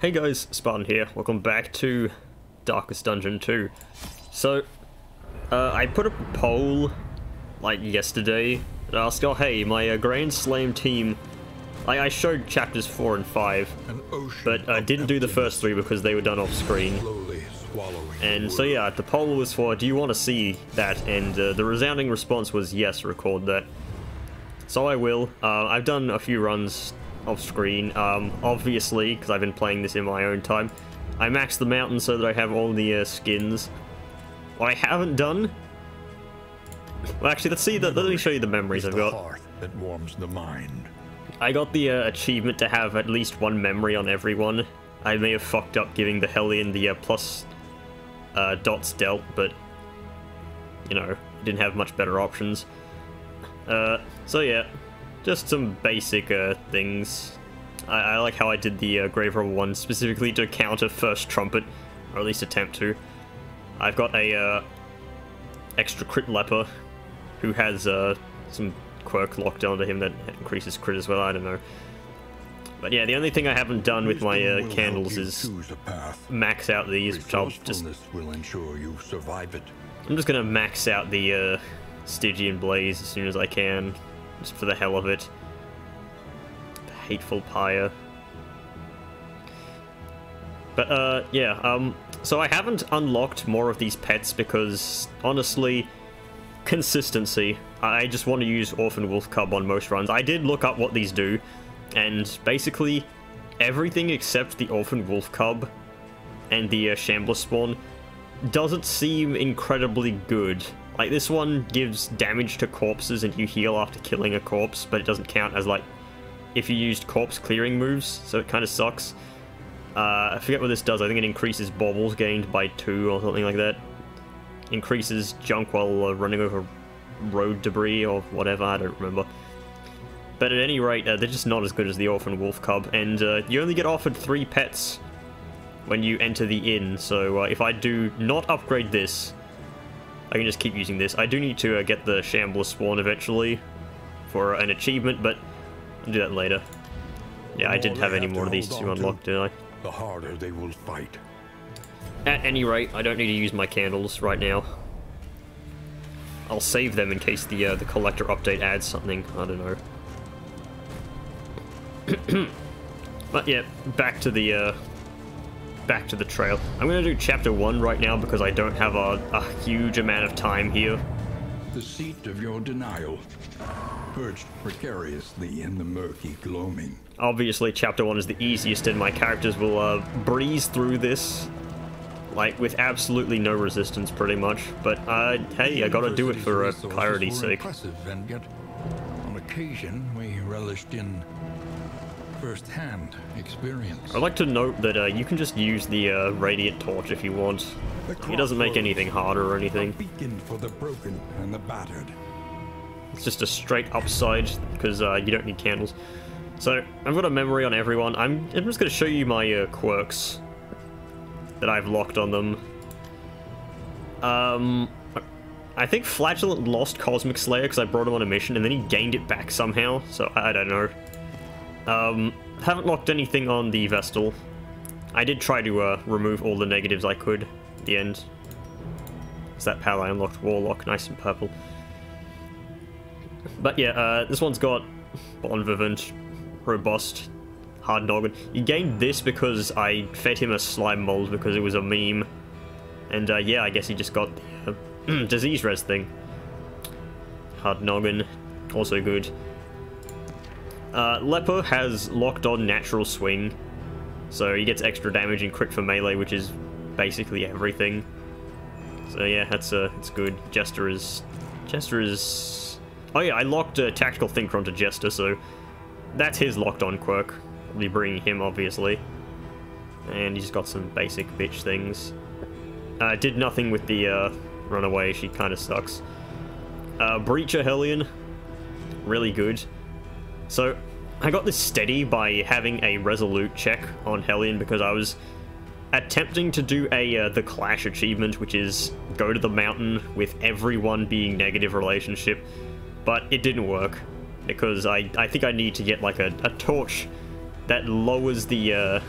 Hey guys, Spartan here. Welcome back to Darkest Dungeon 2. So, I put up a poll, like, yesterday, and asked, oh hey, my Grand Slam team, I showed chapters 4 and 5, but didn't do the first 3 because they were done off screen. And so yeah, the poll was for, do you want to see that? And the resounding response was, yes, record that. So I will. I've done a few runs off screen, obviously, because I've been playing this in my own time. I maxed the mountain so that I have all the skins. What I haven't done... Well, actually, let me show you the memories I've got. That warms the mind. I got the achievement to have at least one memory on everyone. I may have fucked up giving the Hellion the plus dots dealt, but, you know, didn't have much better options. So yeah. Just some basic things. I like how I did the Grave Robber one specifically to counter First Trumpet, or at least attempt to. I've got a extra crit leper who has some quirk locked onto him that increases crit as well. I don't know. But yeah, the only thing I haven't done with my candles is max out these, which I'll just... will ensure you survive it. I'm just gonna max out the Stygian Blaze as soon as I can. Just for the hell of it. The Hateful Pyre. But, yeah, so I haven't unlocked more of these pets because, honestly, consistency. I just want to use Orphan Wolf Cub on most runs. I did look up what these do, and basically, everything except the Orphan Wolf Cub and the Shambler Spawn doesn't seem incredibly good. Like, this one gives damage to corpses and you heal after killing a corpse, but it doesn't count as, like, if you used corpse clearing moves, so it kind of sucks. I forget what this does. I think it increases baubles gained by 2 or something like that. Increases junk while running over road debris or whatever, I don't remember. But at any rate, they're just not as good as the Orphan Wolf Cub, and you only get offered 3 pets when you enter the inn, so if I do not upgrade this, I can just keep using this. I do need to get the Shambler Spawn eventually for an achievement, but I'll do that later. Yeah, I didn't have any more of these to unlock, did I? The harder they will fight. At any rate, I don't need to use my candles right now. I'll save them in case the collector update adds something. I don't know. But yeah, back to the trail. I'm gonna do chapter 1 right now because I don't have a huge amount of time here. The seat of your denial, perched precariously in the murky gloaming. Obviously, chapter 1 is the easiest, and my characters will breeze through this, like, with absolutely no resistance, pretty much. But, hey, I gotta do it for clarity's sake. Impressive, and yet, on occasion, we relished in first-hand experience. I'd like to note that you can just use the Radiant Torch if you want. It doesn't make anything harder or anything. A beacon for the broken and the battered. It's just a straight upside, because you don't need candles. So, I've got a memory on everyone. I'm just going to show you my quirks that I've locked on them. I think Flagellant lost Cosmic Slayer because I brought him on a mission, and then he gained it back somehow, so I don't know. Haven't locked anything on the Vestal. I did try to remove all the negatives I could at the end. It's that pal I unlocked, Warlock, nice and purple. But yeah, this one's got Bon Vivant, Robust, Hard Noggin. You gained this because I fed him a slime mold because it was a meme. And yeah, I guess he just got the disease res thing. Hard Noggin, also good. Leper has locked on Natural Swing, so he gets extra damage and crit for melee, which is basically everything. So yeah, that's it's good. Jester is... Oh yeah, I locked Tactical Thinker onto Jester, so that's his locked on quirk. I'll be bringing him, obviously. And he's got some basic bitch things. Did nothing with the Runaway, she kind of sucks. Breacher Hellion, really good. So, I got this steady by having a Resolute check on Hellion because I was attempting to do a the Clash achievement, which is go to the mountain with everyone being negative relationship, but it didn't work because I think I need to get like a torch that lowers the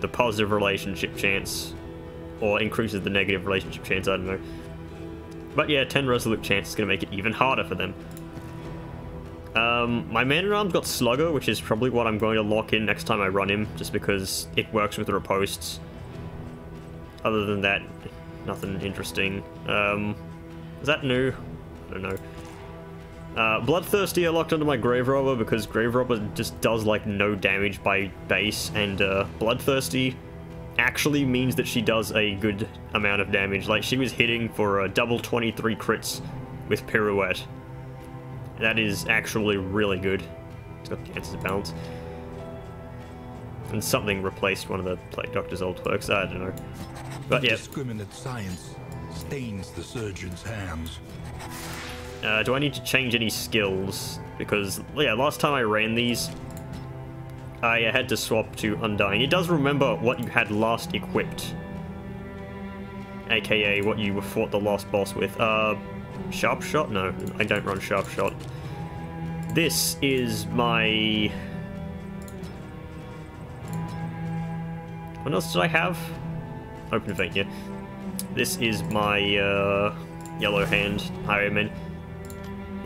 the positive relationship chance, or increases the negative relationship chance, I don't know. But yeah, 10 resolute chance is going to make it even harder for them. My man-at-arms got Slugger, which is probably what I'm going to lock in next time I run him, just because it works with riposts. Other than that, nothing interesting. Is that new? I don't know. Bloodthirsty I locked onto my Grave Robber because Grave Robber just does like no damage by base, and Bloodthirsty actually means that she does a good amount of damage. Like, she was hitting for a double 23 crits with Pirouette. That is actually really good. It's got Cancer's Balance. And something replaced one of the Plague Doctor's old perks, I don't know. But yeah. Indiscriminate science stains the surgeon's hands. Do I need to change any skills? Because, yeah, last time I ran these, I had to swap to Undying. It does remember what you had last equipped. AKA what you fought the last boss with. Sharp Shot? No, I don't run Sharp Shot. This is my... What else did I have? Open Vein, yeah. This is my Yellow Hand Highwayman.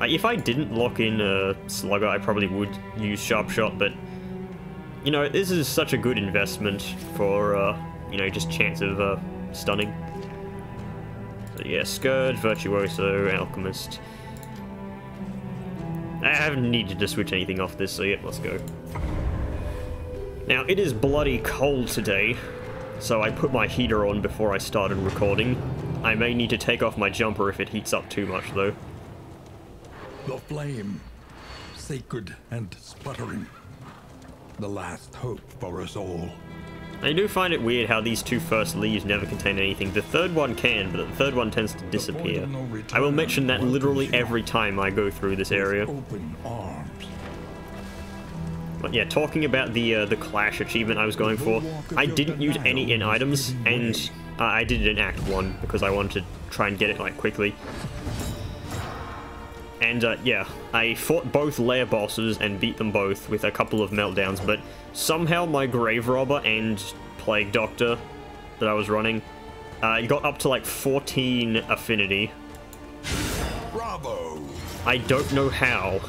If I didn't lock in Slugger, I probably would use Sharp Shot, but you know, this is such a good investment for you know, just chance of stunning. So yeah, Scourge, Virtuoso, Alchemist. I haven't needed to switch anything off this, so yeah, let's go. Now, it is bloody cold today, so I put my heater on before I started recording. I may need to take off my jumper if it heats up too much, though. The flame, sacred and sputtering. The last hope for us all. I do find it weird how these two first leaves never contain anything. The third one can, but the third one tends to disappear. I will mention that literally every time I go through this area. Open arms. But yeah, talking about the Clash achievement I was going for, I didn't use any in items, and I did it in Act 1 because I wanted to try and get it like quickly. And yeah, I fought both lair bosses and beat them both with a couple of meltdowns, but somehow my Grave Robber and Plague Doctor that I was running got up to like 14 affinity. Bravo! I don't know how.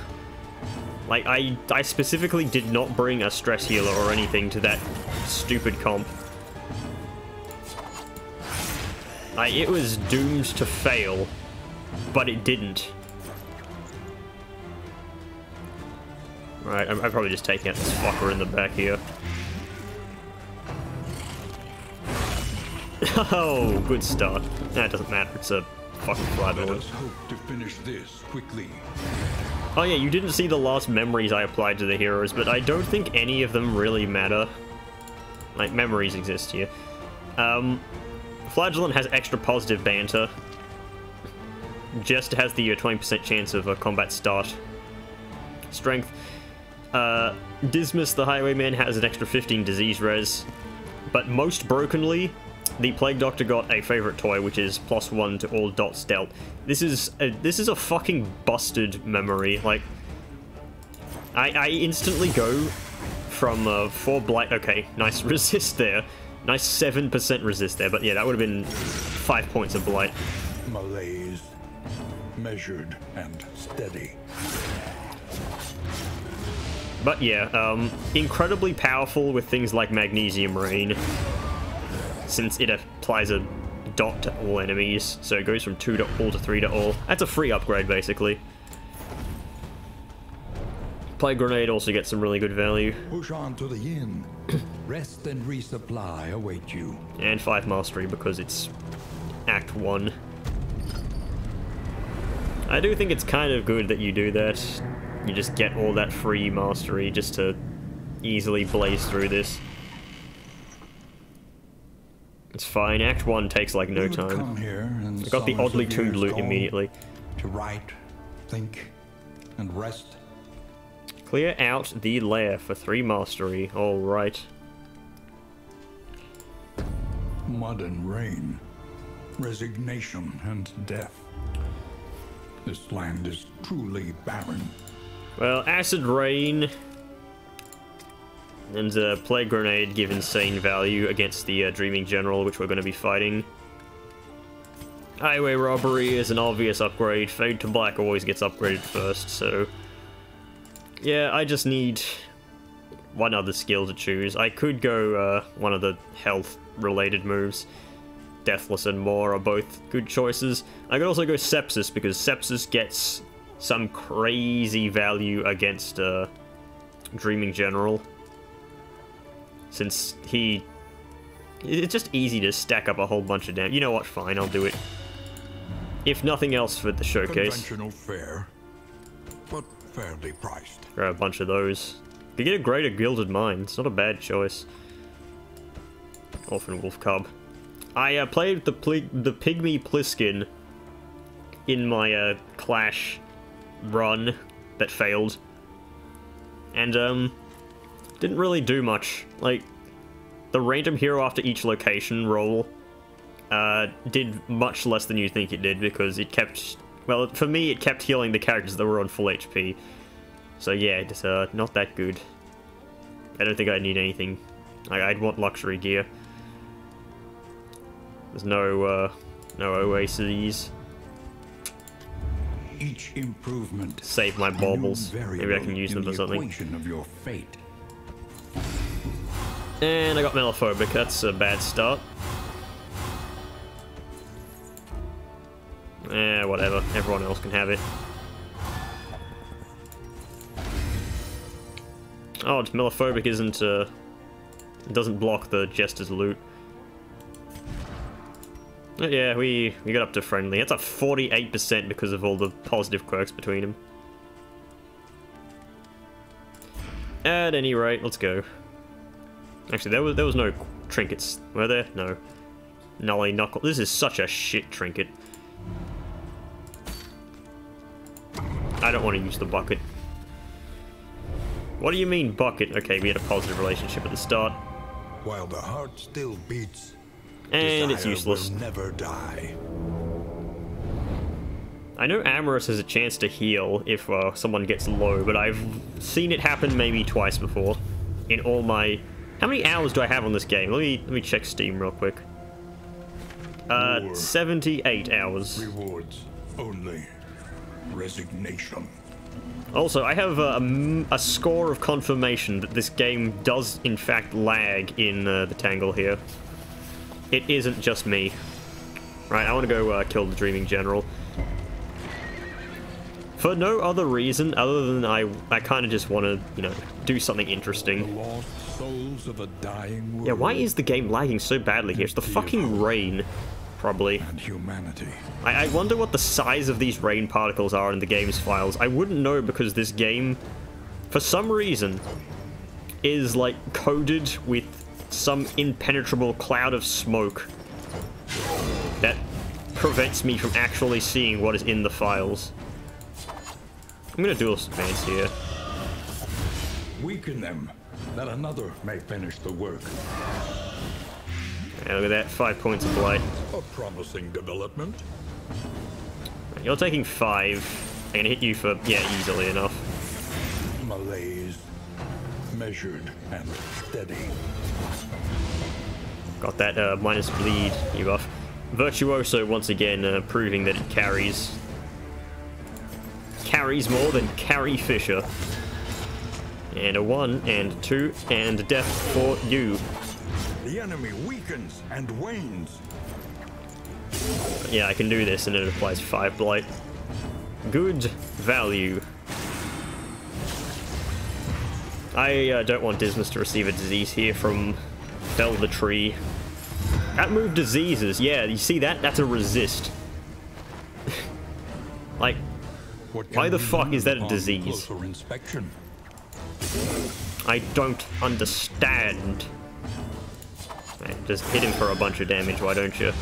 Like, I specifically did not bring a stress healer or anything to that stupid comp. It was doomed to fail, but it didn't. Right, I'm probably just taking out this fucker in the back here. Oh, good start. Nah, it doesn't matter, it's a fucking fly. Let us hope to finish this quickly. Oh yeah, you didn't see the last memories I applied to the heroes, but I don't think any of them really matter. Like, memories exist here. Flagellant has extra positive banter. Jest has the 20% chance of a combat start. Strength. Dismas, the Highwayman, has an extra 15 disease res. But most brokenly, the Plague Doctor got a favorite toy, which is +1 to all dot stealth. This is a fucking busted memory. Like, I instantly go from 4 blight. Okay, nice resist there. Nice 7% resist there. But yeah, that would have been 5 points of blight. Malaise, measured and steady. But yeah, incredibly powerful with things like Magnesium Rain, since it applies a dot to all enemies, so it goes from 2 to all to 3 to all. That's a free upgrade, basically. Plague Grenade also gets some really good value. Push on to the inn. Rest and resupply await you. And 5 Mastery because it's Act 1. I do think it's kind of good that you do that. You just get all that free Mastery just to easily blaze through this. It's fine. Act 1 takes like no time. I got the oddly tuned loot immediately. To write, think, and rest. Clear out the lair for 3 Mastery. Alright. Mud and rain. Resignation and death. This land is truly barren. Well, Acid Rain And Plague Grenade give insane value against the Dreaming General, which we're going to be fighting. Highway Robbery is an obvious upgrade. Fade to Black always gets upgraded first, so... yeah, I just need one other skill to choose. I could go one of the health-related moves. Deathless and More are both good choices. I could also go Sepsis, because Sepsis gets some crazy value against Dreaming General. Since it's just easy to stack up a whole bunch of damage. You know what, fine, I'll do it. If nothing else for the showcase. Conventional fare, but fairly priced. Grab a bunch of those. You get a Greater Gilded Mine, it's not a bad choice. Orphan Wolf Cub. I played the Pygmy Pliskin in my Clash run that failed. And didn't really do much. Like, the random hero after each location roll did much less than you think it did, because it kept, well, for me, it kept healing the characters that were on full HP. So yeah, it's not that good. I don't think I need anything. I'd want luxury gear. There's no oases. Each improvement Save my baubles. Maybe I can use them for something. Of your fate. And I got Melophobic. That's a bad start. Whatever. Everyone else can have it. Oh, it's Melophobic isn't, it doesn't block the Jester's loot. But yeah, we got up to friendly. That's a 48% because of all the positive quirks between them. At any rate, let's go. Actually, there was no trinkets, were there? No. Nully Knuckle. This is such a shit trinket. I don't want to use the bucket. What do you mean, bucket? Okay, we had a positive relationship at the start. While the heart still beats, and it's useless. Will never die. I know Amorous has a chance to heal if someone gets low, but I've seen it happen maybe twice before. In all my... How many hours do I have on this game? Let me check Steam real quick. 78 hours. Rewards only. Resignation. Also, I have a score of confirmation that this game does in fact lag in the Tangle here. It isn't just me. Right, I want to go kill the Dreaming General. For no other reason other than I kind of just want to, you know, do something interesting. The lost souls of a dying world. Yeah, why is the game lagging so badly here? It's the fucking rain, probably. And humanity. I wonder what the size of these rain particles are in the game's files. I wouldn't know because this game, for some reason, is like coded with some impenetrable cloud of smoke that prevents me from actually seeing what is in the files. I'm gonna dual advance here. Weaken them, that another may finish the work. Yeah, look at that, 5 points of blight. A promising development. You're taking 5. I'm gonna hit you for, yeah, easily enough. Malaise, measured and steady. Got that minus bleed debuff. Virtuoso once again proving that it carries more than Carrie Fisher. And a 1 and a 2 and death for you. The enemy weakens and wanes. But yeah, I can do this and it applies 5 blight. Good value. I don't want Dismas to receive a disease here from Fell the Tree. That move diseases. Yeah, you see that? That's a resist. Like, why the fuck is that a disease? I don't understand. Man, just hit him for a bunch of damage, why don't you?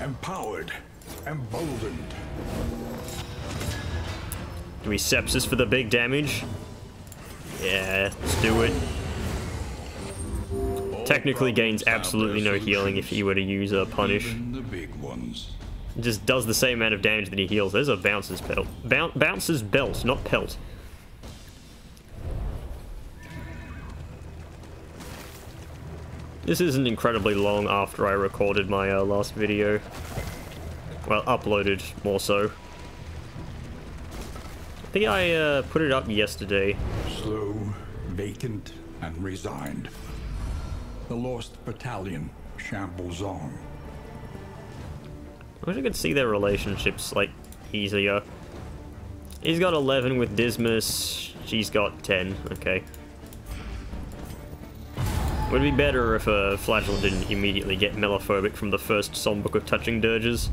Empowered, emboldened. Do we sepsis for the big damage? Yeah, let's do it. Technically gains absolutely no healing if he were to use a punish. The big ones. It just does the same amount of damage that he heals. There's a bouncer's belt. Bouncer's belt, not pelt. This isn't incredibly long after I recorded my last video. Well, uploaded, more so. I think I put it up yesterday. Slow, vacant, and resigned. The lost battalion shambles on. I wish I could see their relationships, like, easier. He's got 11 with Dismas, she's got 10, okay. Would be better if Flagellant didn't immediately get Melophobic from the first Songbook of Touching Dirges.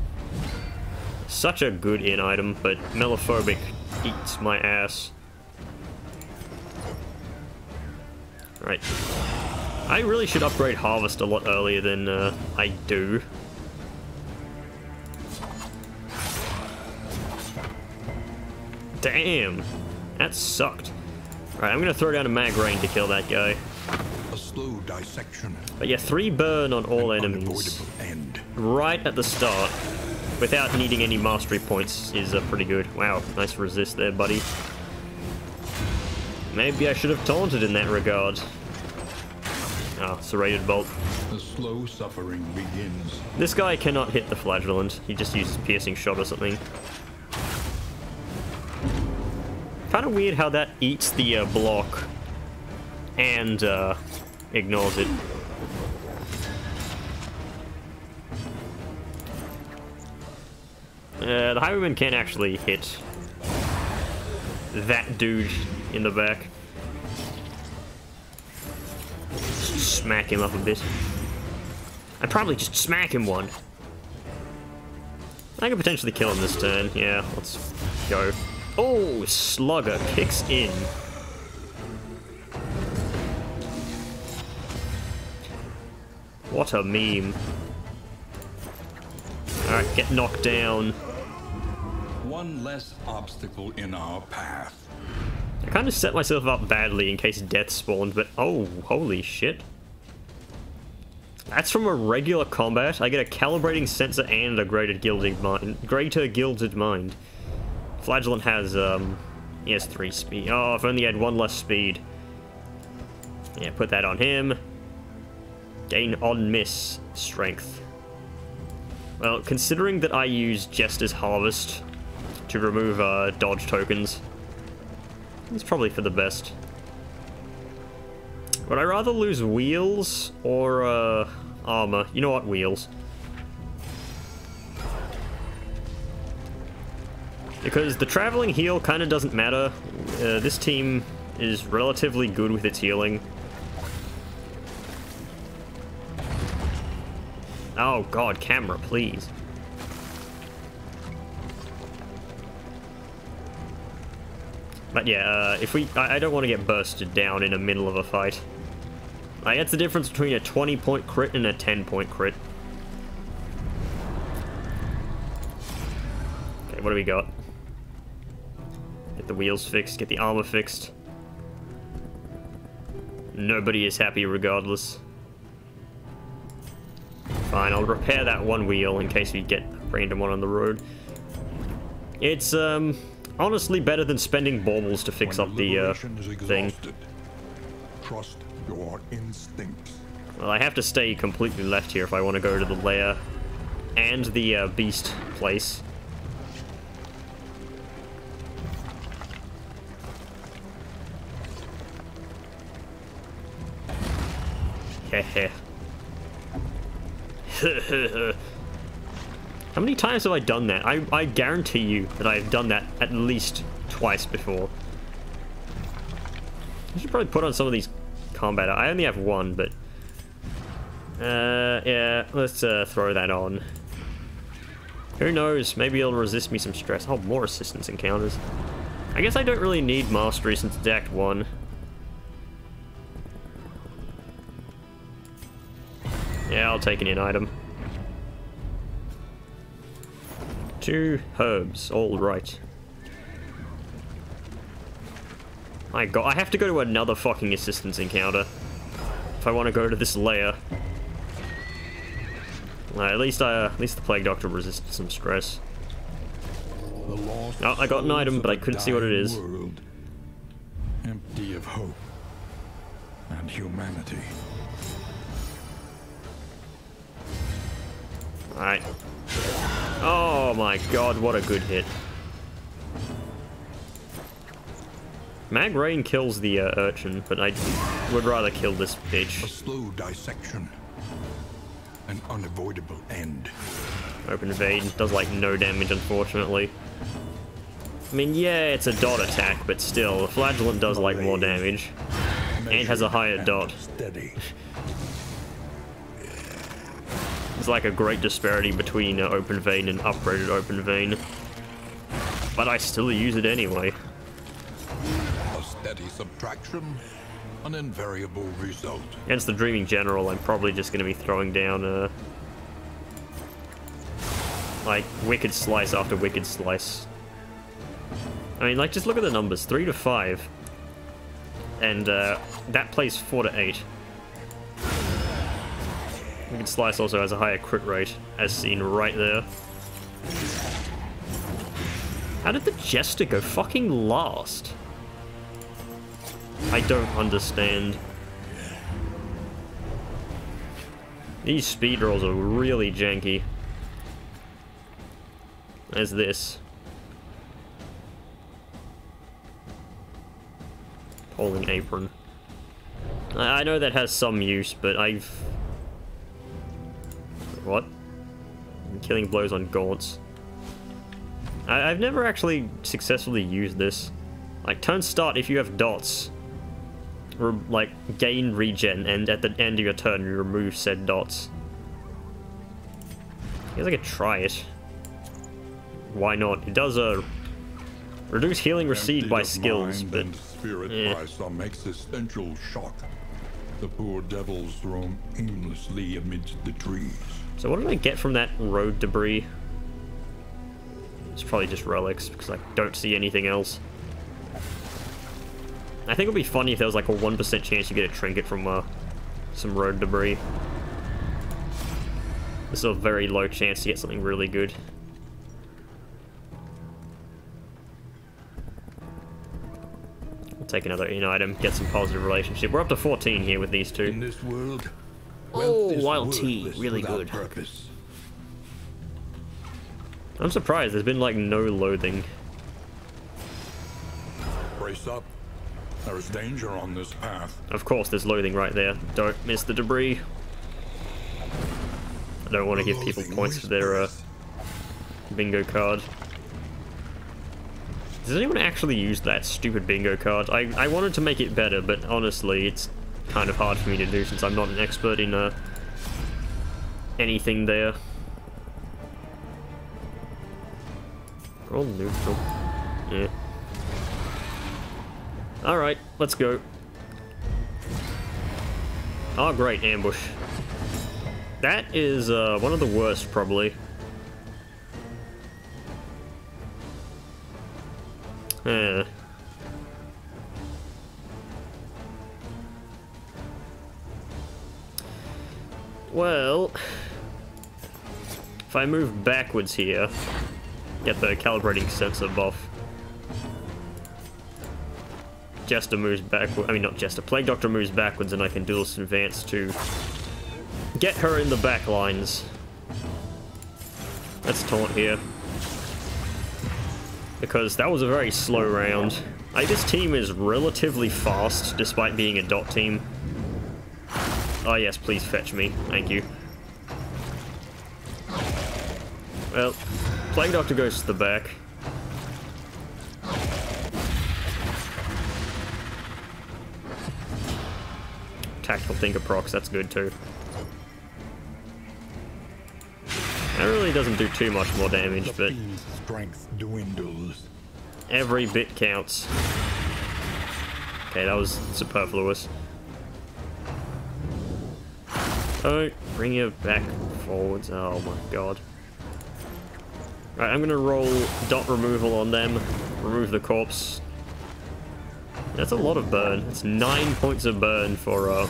Such a good in item, but Melophobic eats my ass. Right. I really should upgrade Harvest a lot earlier than I do. Damn! That sucked. Alright, I'm gonna throw down a mag rain to kill that guy. A slow dissection. But yeah, 3 burn on all enemies right at the start without needing any mastery points is pretty good. Wow, nice resist there, buddy. Maybe I should have taunted in that regard. Ah, Serrated Bolt. The slow suffering begins. This guy cannot hit the Flagellant. He just uses Piercing Shot or something. Kind of weird how that eats the block and ignores it. The Highwayman can't actually hit that dude in the back. Just smack him up a bit. I'd probably just smack him one. I could potentially kill him this turn. Yeah, let's go. Oh, Slugger kicks in. What a meme. Alright, get knocked down. One less obstacle in our path. I kind of set myself up badly in case death spawned, but oh, holy shit. That's from a regular combat. I get a calibrating sensor and a greater gilded mind. Flagellant has, he has 3 speed. Oh, if only he had 1 less speed. Yeah, put that on him. Gain on miss strength. Well, considering that I use Jester's Harvest to remove dodge tokens, it's probably for the best. Would I rather lose wheels or armor? You know what, wheels. Because the traveling heal kind of doesn't matter. This team is relatively good with its healing. Oh god, camera, please. But yeah, if we... I don't want to get bursted down in the middle of a fight. Like, that's the difference between a 20-point crit and a 10-point crit. Okay, what do we got? Get the wheels fixed, get the armor fixed. Nobody is happy regardless. Fine, I'll repair that one wheel in case we get a random one on the road. It's, honestly better than spending baubles to fix up the, thing. Trust your instincts. Well, I have to stay completely left here if I want to go to the lair and the, beast place. Heh. How many times have I done that? I guarantee you that I've done that at least twice before. I should probably put on some of these combat. I only have 1, but... yeah, let's throw that on. Who knows? Maybe it'll resist me some stress. Oh, more assistance encounters. I guess I don't really need mastery since it's Act 1. Yeah, I'll take an in item. 2 herbs, all right. My god, I have to go to another fucking assistance encounter if I want to go to this lair. At least the Plague Doctor resisted some stress. Oh, I got an item, but I couldn't see what it is. World, empty of hope and humanity. Alright. Oh my god, what a good hit. Mag Rain kills the urchin, but I would rather kill this A bitch. slow dissection. An unavoidable end. Open Vein does like no damage, unfortunately. I mean, yeah, it's a dot attack, but still, Flagellant does like more damage. And has a higher dot. Steady. It's like a great disparity between Open Vein and upgraded Open Vein. But I still use it anyway. A steady subtraction. An invariable result. Against the Dreaming General, I'm probably just going to be throwing down, like, Wicked Slice after Wicked Slice. I mean, like, just look at the numbers. 3 to 5. And, that plays 4 to 8. Wicked Slice also has a higher crit rate, as seen right there. How did the Jester go fucking last? I don't understand. These speed rolls are really janky. As this. Polling Apron. I know that has some use, but I've... What? Killing blows on gaunts. I've never actually successfully used this. Like, turn start if you have dots. Like, gain regen, and at the end of your turn, you remove said dots. I guess I could try it. Why not? It does reduce healing received by skills, but spirit by some existential shock. The poor devils roam aimlessly amidst the trees. So what did I get from that road debris? It's probably just relics, because I don't see anything else. I think it would be funny if there was like a 1% chance you get a trinket from some road debris. This is a very low chance to get something really good. I'll take another in item, get some positive relationship. We're up to 14 here with these two. In this world, Oh, wild tea, really good. Purpose. I'm surprised, there's been like no loathing. Brace up. There is danger on this path. Of course, there's loathing right there. Don't miss the debris. I don't want to give people points for their bingo card. Does anyone actually use that stupid bingo card? I wanted to make it better, but honestly, it's kind of hard for me to do since I'm not an expert in anything there. All neutral. Yeah. Alright, let's go. Oh, great, ambush. That is one of the worst, probably. Yeah. Well, if I move backwards here, get the calibrating sensor buff. Jester moves backwards. I mean, not Jester. Plague Doctor moves backwards, and I can dual advance to get her in the back lines. Let's taunt here. Because that was a very slow round. This team is relatively fast, despite being a dot team. Oh yes, please fetch me. Thank you. Well, Plague Doctor goes to the back. Tactical Thinker procs, that's good too. That really doesn't do too much more damage, but strength dwindles. Every bit counts. Okay, that was superfluous. Don't bring you back forwards. Oh my god. Right, I'm gonna roll dot removal on them. Remove the corpse. That's a lot of burn. It's 9 points of burn for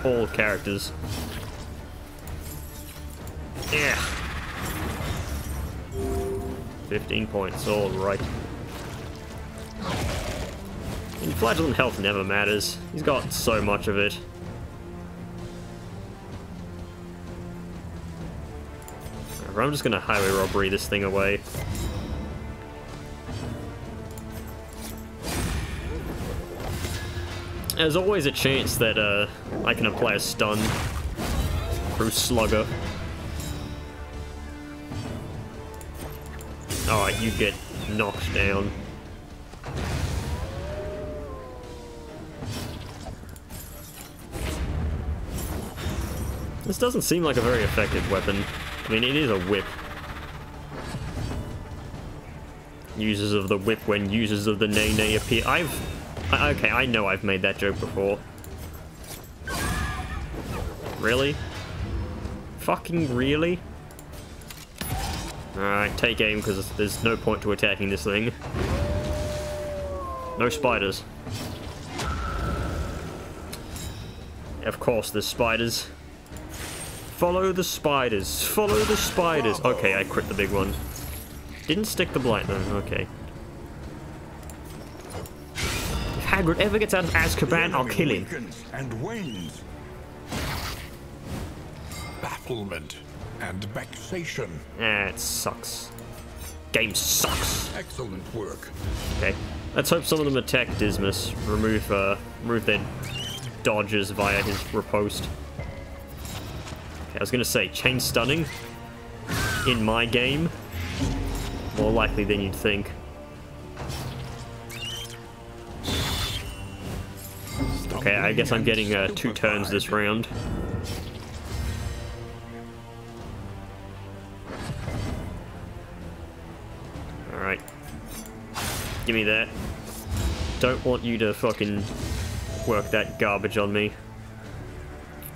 all characters. Yeah. 15 points, alright. And Flagellant health never matters. He's got so much of it. whatever. I'm just gonna highway robbery this thing away. There's always a chance that I can apply a stun through Slugger. Alright, you get knocked down. This doesn't seem like a very effective weapon. I mean, it is a whip. Users of the whip when users of the nay-nay appear. Okay, I know I've made that joke before. Really? Fucking really? Alright, take aim, because there's no point to attacking this thing. No spiders. Of course there's spiders. Follow the spiders. Follow the spiders. Okay, I crit the big one. Didn't stick the blight though, okay. If Hagrid ever gets out of Azkaban, I'll kill him. And wanes. Bafflement and vexation. It sucks. Game sucks. Excellent work. Okay, let's hope some of them attack Dismas. Remove their dodges via his riposte. Okay, I was gonna say, chain stunning in my game, more likely than you'd think. Okay, I guess I'm getting 2 turns this round. Alright. Give me that. Don't want you to fucking work that garbage on me.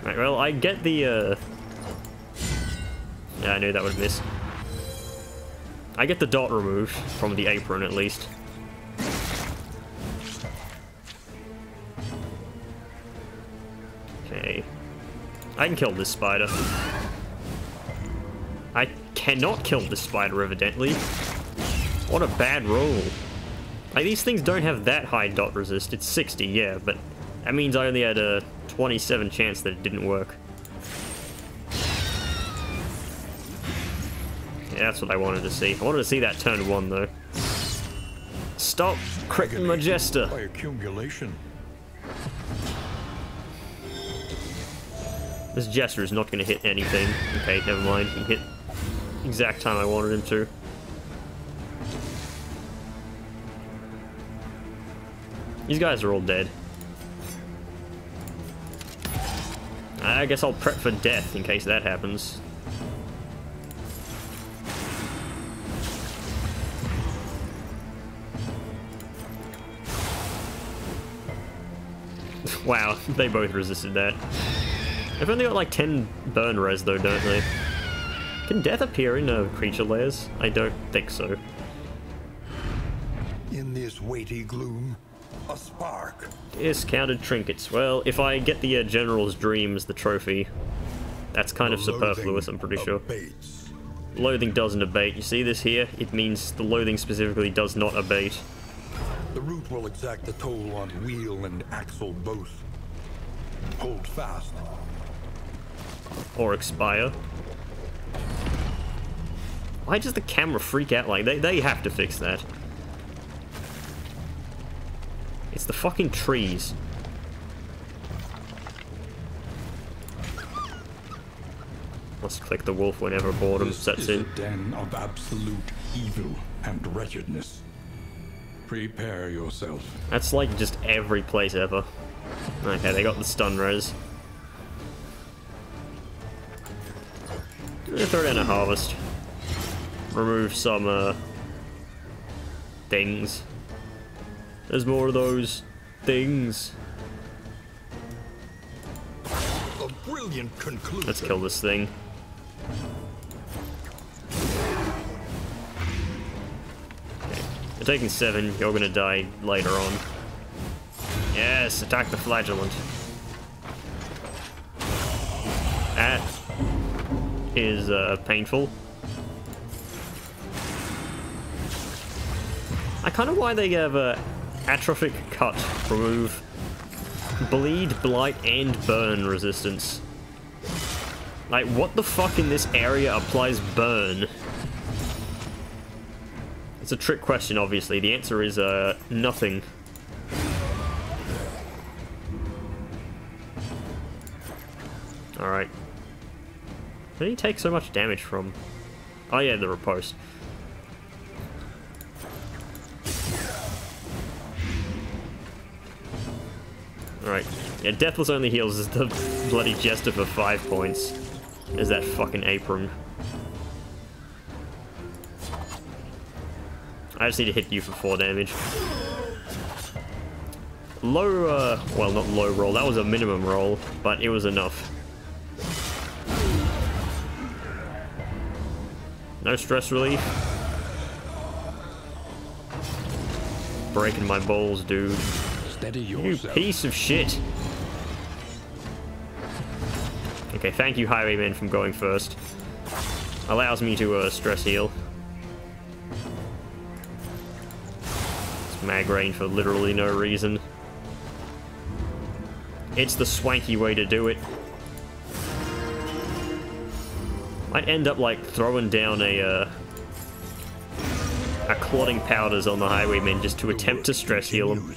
Alright, well, I get the, Yeah, I knew that would miss. I get the dot removed from the apron, at least. Okay. I can kill this spider. I cannot kill this spider, evidently. What a bad roll. Like, these things don't have that high dot resist. It's 60, yeah, but that means I only had a 27 chance that it didn't work. Yeah, that's what I wanted to see. I wanted to see that turn 1, though. Stop critting Majesta. By accumulation. This Jester is not going to hit anything. Okay, never mind. He hit exact time I wanted him to. These guys are all dead. I guess I'll prep for death in case that happens. Wow, they both resisted that. They've only got like 10 burn res though, don't they? Can death appear in creature layers? I don't think so. In this weighty gloom, a spark. Discounted trinkets. Well, if I get the General's Dream as the trophy, that's kind of superfluous, I'm pretty sure. Loathing doesn't abate. You see this here? It means the loathing specifically does not abate. The root will exact the toll on wheel and axle both. Hold fast. Or expire. Why does the camera freak out like they have to fix that. It's the fucking trees. Let's click the wolf whenever boredom sets in. This is a den of absolute evil and wretchedness. Prepare yourself. That's like just every place ever. Okay, they got the stun res. I'm gonna throw down a harvest. Remove some things. There's more of those things. A brilliant conclusion. Let's kill this thing. Okay. You're taking 7, you're gonna die later on. Yes, attack the flagellant. That is painful. I kind of why they have a atrophic cut, remove bleed, blight, and burn resistance. Like, what the fuck in this area applies burn? It's a trick question, obviously. The answer is, nothing. Alright. Where did he take so much damage from? Oh yeah, the riposte. Alright. Yeah, Deathless only heals as the bloody Jester for 5 points. Is that fucking apron. I just need to hit you for 4 damage. Low, well, not low roll, that was a minimum roll, but it was enough. No stress relief. Breaking my balls, dude. Steady You yourself. piece of shit. Okay, thank you, Highwayman, from going first. Allows me to stress heal. It's mag rain for literally no reason. It's the swanky way to do it. Might end up like throwing down a clotting powders on the Highwayman just to attempt to stress heal him.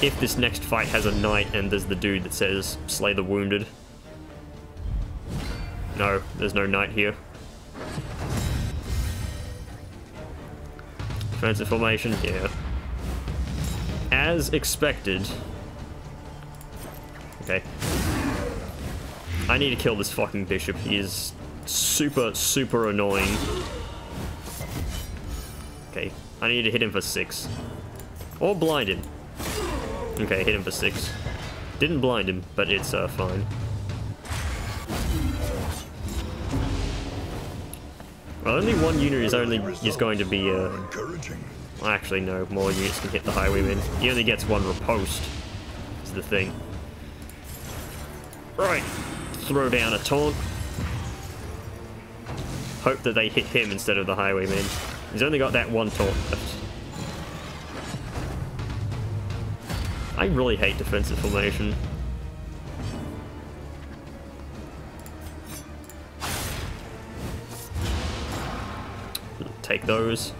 If this next fight has a knight and there's the dude that says slay the wounded. No, there's no knight here. Defensive formation, yeah. As expected. Okay. I need to kill this fucking bishop. He is super, super annoying. Okay, I need to hit him for 6. Or blind him. Okay, hit him for 6. Didn't blind him, but it's fine. Well, only one unit is going to be well, actually no, more units can hit the Highwayman. He only gets 1 riposte. Is the thing. Right, throw down a taunt. Hope that they hit him instead of the Highwayman. He's only got that 1 taunt left. I really hate defensive formation. Take those.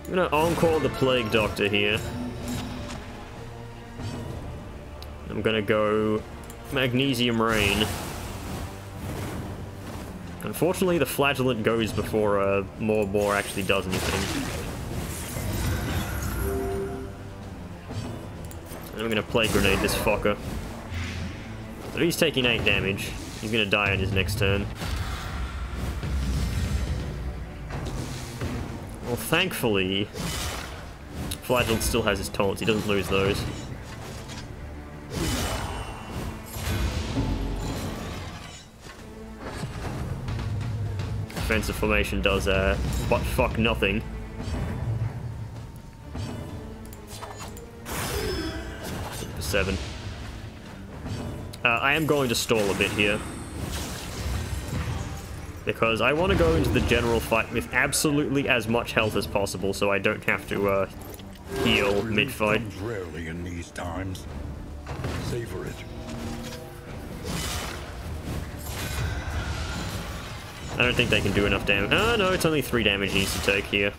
I'm gonna encore the Plague Doctor here. I'm gonna go Magnesium Rain. Unfortunately, the Flagellant goes before More actually does anything. And I'm gonna Plague Grenade this fucker. So he's taking 8 damage. He's gonna die on his next turn. Well, thankfully, Flagellant still has his taunts. He doesn't lose those. Defensive formation does but fuck nothing. For 7. I am going to stall a bit here. Because I want to go into the general fight with absolutely as much health as possible, so I don't have to heal mid-fight. Rarely in these times. Savor it. I don't think they can do enough damage. Oh no, it's only 3 damage he needs to take here.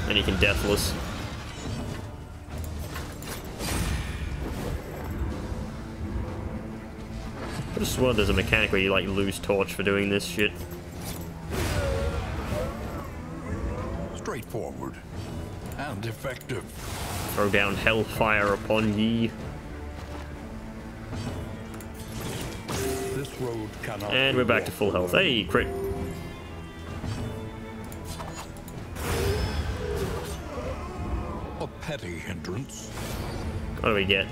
And he can Deathless. I just swear there's a mechanic where you like lose torch for doing this shit. Straightforward and effective. Throw down hellfire upon ye. This road cannot. And we're back to full health. Hey, crit. A petty hindrance. What do we get?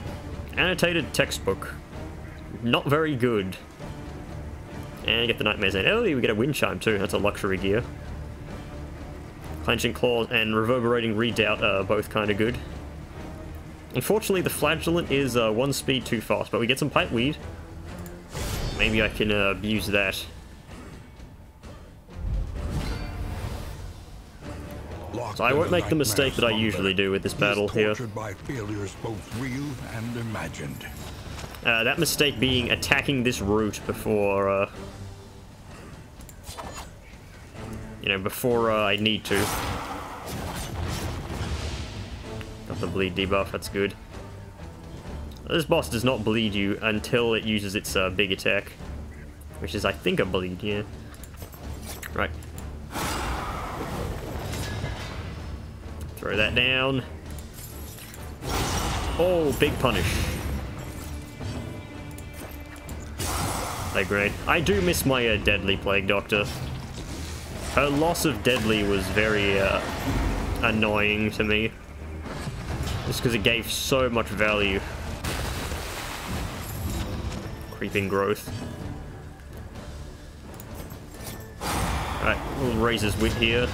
Annotated textbook. Not very good. And get the Nightmare's End. Oh, we get a wind chime too. That's a luxury gear. Clenching Claws and Reverberating Redoubt are both kind of good. Unfortunately, the Flagellant is 1 speed too fast, but we get some Pipe Weed. Maybe I can abuse that. So I won't make the mistake that I usually do with this battle here. Tortured by failures both real and imagined. That mistake being attacking this route before, you know, before I need to. Got the bleed debuff, that's good. This boss does not bleed you until it uses its big attack, which is, I think, a bleed, yeah. Right. Throw that down. Oh, big punish. Like, great. I do miss my Deadly Plague Doctor. Her loss of Deadly was very annoying to me. Just because it gave so much value. Creeping growth. Alright, we'll raise his wit here.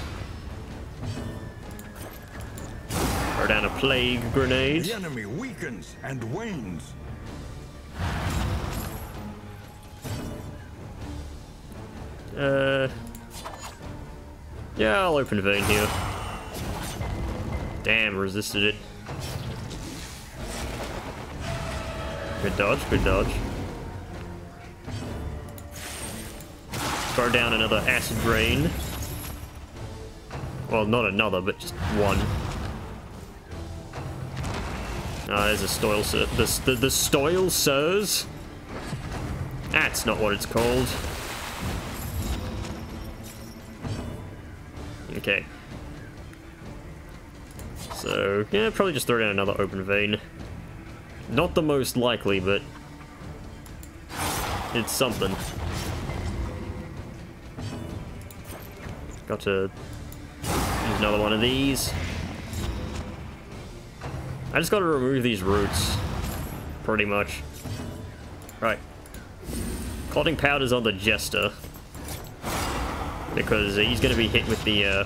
Throw down a plague grenade. The enemy weakens and wanes. Yeah, I'll open vein here. Damn, resisted it. Good dodge, good dodge. Throw down another acid rain. Well, not another, but just one. Ah, there's a Stoil Sir. The Stoil Sirs? That's not what it's called. Okay. So, yeah, probably just throw down another open vein. Not the most likely, but it's something. Got to use another one of these. I just got to remove these roots, pretty much. Right. Clotting powders on the Jester, because he's going to be hit with the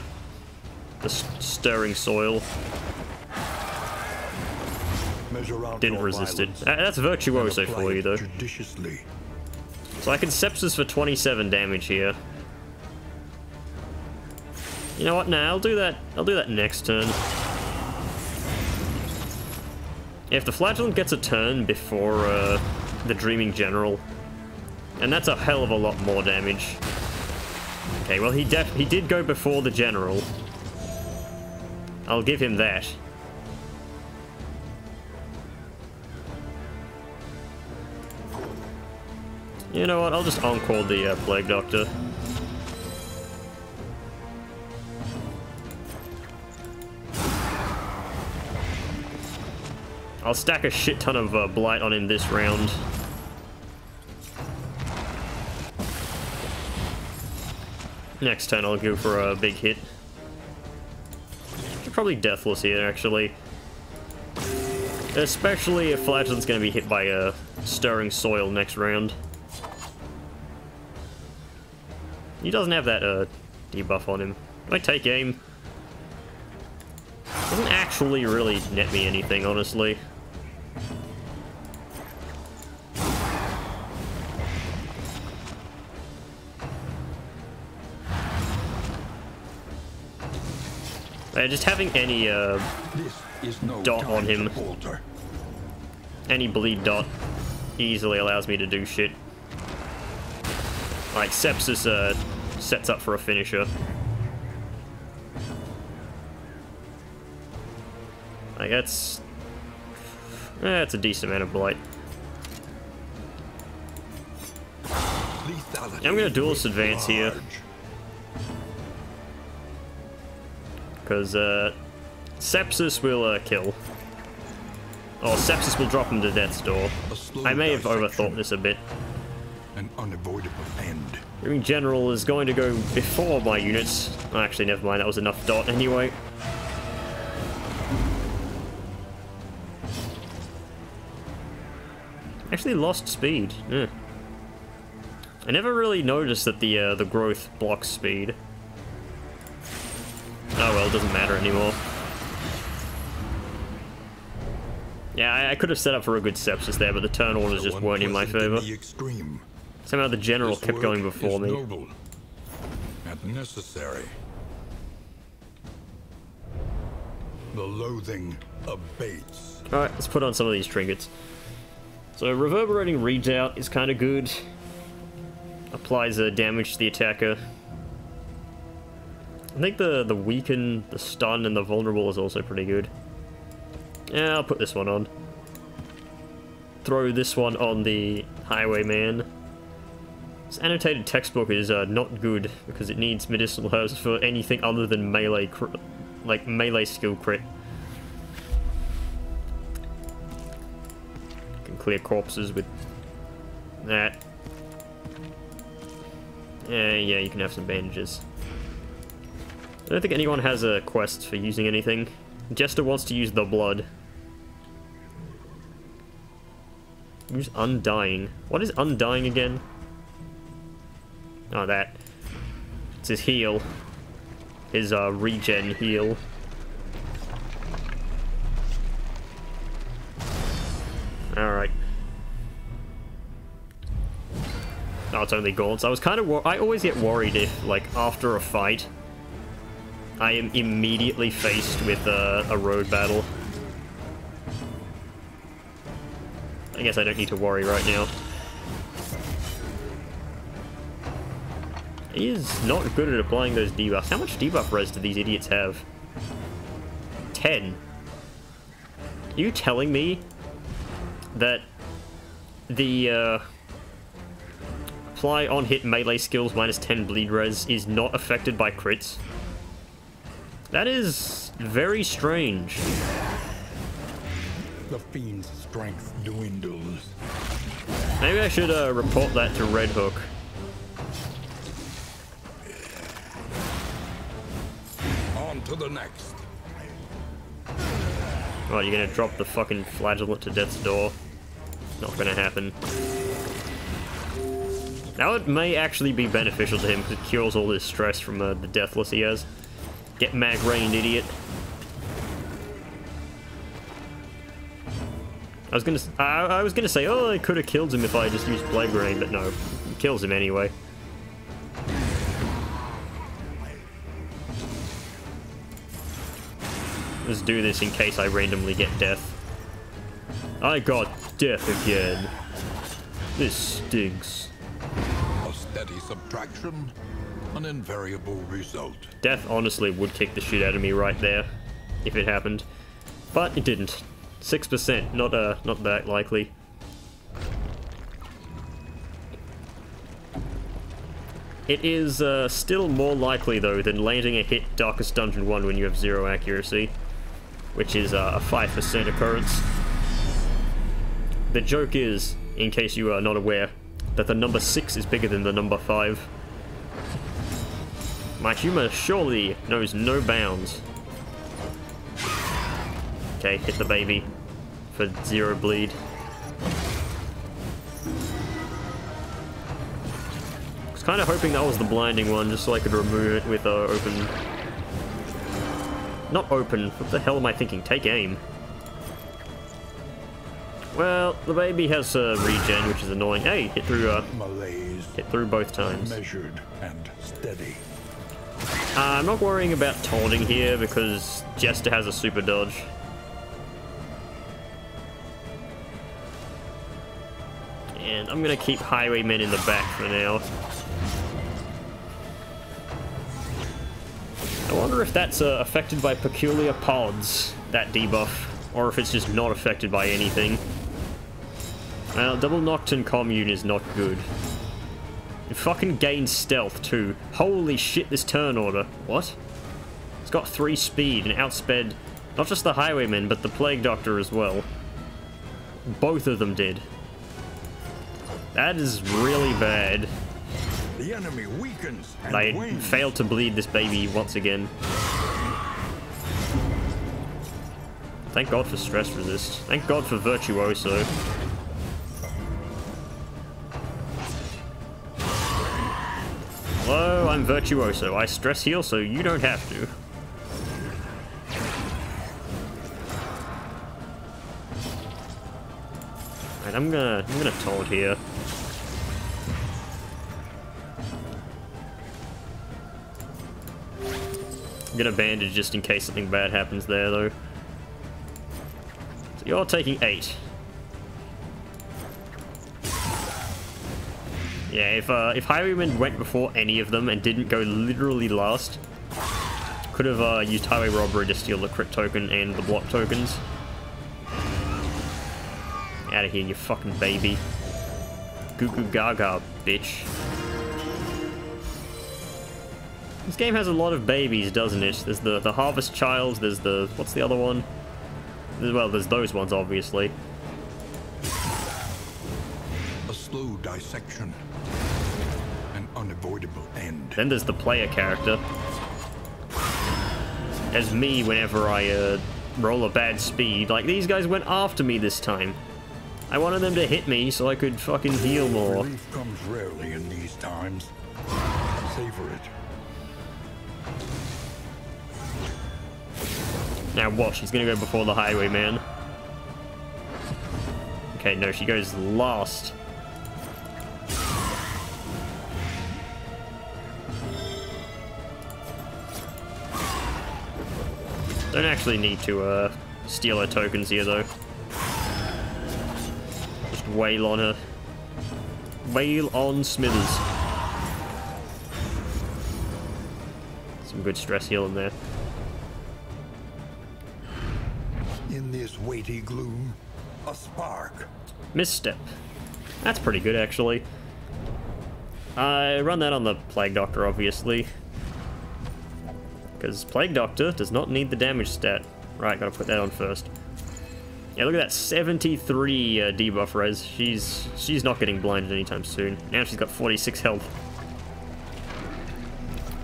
stirring soil. Didn't resist it. That's Virtuoso for you, though. So I can Sepsis for 27 damage here. You know what? Nah, I'll do that. I'll do that next turn. If the Flagellant gets a turn before the Dreaming General, and that's a hell of a lot more damage. Okay, well he did go before the General. I'll give him that. You know what? I'll just encore the Plague Doctor. I'll stack a shit ton of Blight on him this round. Next turn I'll go for a big hit. Probably Deathless here, actually. Especially if Flagellant's going to be hit by a Stirring Soil next round. He doesn't have that debuff on him. I take aim. Doesn't actually really net me anything, honestly. Just having any dot on him, any bleed dot, easily allows me to do shit. Like Sepsis sets up for a finisher. Like that's a decent amount of blight. Yeah, I'm gonna duelist advance here. Because Sepsis will kill. Or Sepsis will drop him to death's door. I may have overthought this a bit. An unavoidable end. Dreaming General is going to go before my units. Oh, actually, never mind. That was enough dot anyway. Actually lost speed. Yeah. I never really noticed that the growth blocks speed. Oh well, it doesn't matter anymore. Yeah, I could have set up for a good Sepsis there, but the turn orders just weren't in my favor. Somehow the General kept going before me. Noble and necessary. The loathing abates. Alright, let's put on some of these trinkets. So reverberating redoubt is kind of good. Applies damage to the attacker. I think the weaken, the stun, and the vulnerable is also pretty good. Yeah, I'll put this one on. Throw this one on the highwayman. This annotated textbook is not good because it needs medicinal herbs for anything other than melee, like melee skill crit. You can clear corpses with that. Yeah, you can have some bandages. I don't think anyone has a quest for using anything. Jester wants to use the blood. Use Undying. What is Undying again? Oh, that. It's his heal. His regen heal. Alright. Oh, it's only gaunts. I was kind of I always get worried if, like, after a fight, I am immediately faced with a road battle. I guess I don't need to worry right now. He is not good at applying those debuffs. How much debuff res do these idiots have? 10. Are you telling me that the apply on hit melee skills minus 10 bleed res is not affected by crits? That is very strange. The fiend's strength dwindles. Maybe I should report that to Red Hook. On to the next. Oh, you're gonna drop the fucking flagellant to death's door? Not gonna happen. Now it may actually be beneficial to him because it cures all his stress from the deathless he has. Get mag-rained, idiot. I was gonna say, oh, I could have killed him if I just used Plague Rain, but no, it kills him anyway. Let's do this in case I randomly get death. I got death again. This stinks. A steady subtraction, an invariable result. Death honestly would kick the shit out of me right there, if it happened. But it didn't. 6%, not that likely. It is still more likely though than landing a hit Darkest Dungeon 1 when you have 0 accuracy, which is a 5% occurrence. The joke is, in case you are not aware, that the number 6 is bigger than the number 5. My humor surely knows no bounds. Okay, hit the baby for 0 bleed. I was kind of hoping that was the blinding one, just so I could remove it with open... Not open, what the hell am I thinking? Take aim. Well, the baby has regen, which is annoying. Hey, hit through Malaise, hit through both times. measured and steady. I'm not worrying about taunting here because Jester has a super dodge. And I'm gonna keep Highwaymen in the back for now. I wonder if that's affected by peculiar pods, that debuff, or if it's just not affected by anything. Well, Double Nocturne Commune is not good. It fucking gains stealth too. Holy shit, this turn order. What? It's got 3 speed and outsped not just the Highwayman, but the Plague Doctor as well. Both of them did. That is really bad. The enemy weakens and I wanes. failed to bleed this baby once again. Thank God for stress resist. Thank God for Virtuoso. Hello, I'm Virtuoso. I stress heal so you don't have to. Alright, I'm gonna taunt here. I'm gonna bandage just in case something bad happens there, though. So you're taking 8. Yeah, if Highwayman went before any of them and didn't go literally last, could have used Highway Robbery to steal the crit token and the block tokens. Out of here, you fucking baby. Goo goo gaga, bitch. This game has a lot of babies, doesn't it? There's the Harvest Child, there's the... what's the other one? Well, there's those ones, obviously. A slow dissection. An unavoidable end. Then there's the player character. As me whenever I roll a bad speed. Like, these guys went after me this time. I wanted them to hit me so I could fucking heal more. Relief comes rarely in these times. Savor it. Now watch, she's gonna go before the Highwayman. Okay, no, she goes last. Don't actually need to steal her tokens here though. Just wail on her. Wail on Smithers. Some good stress healing there. In this weighty gloom, a spark. Misstep. That's pretty good actually. I run that on the Plague Doctor obviously. Because Plague Doctor does not need the damage stat. Right, gotta put that on first. Yeah, look at that, 73 debuff res. She's not getting blinded anytime soon. Now she's got 46 health.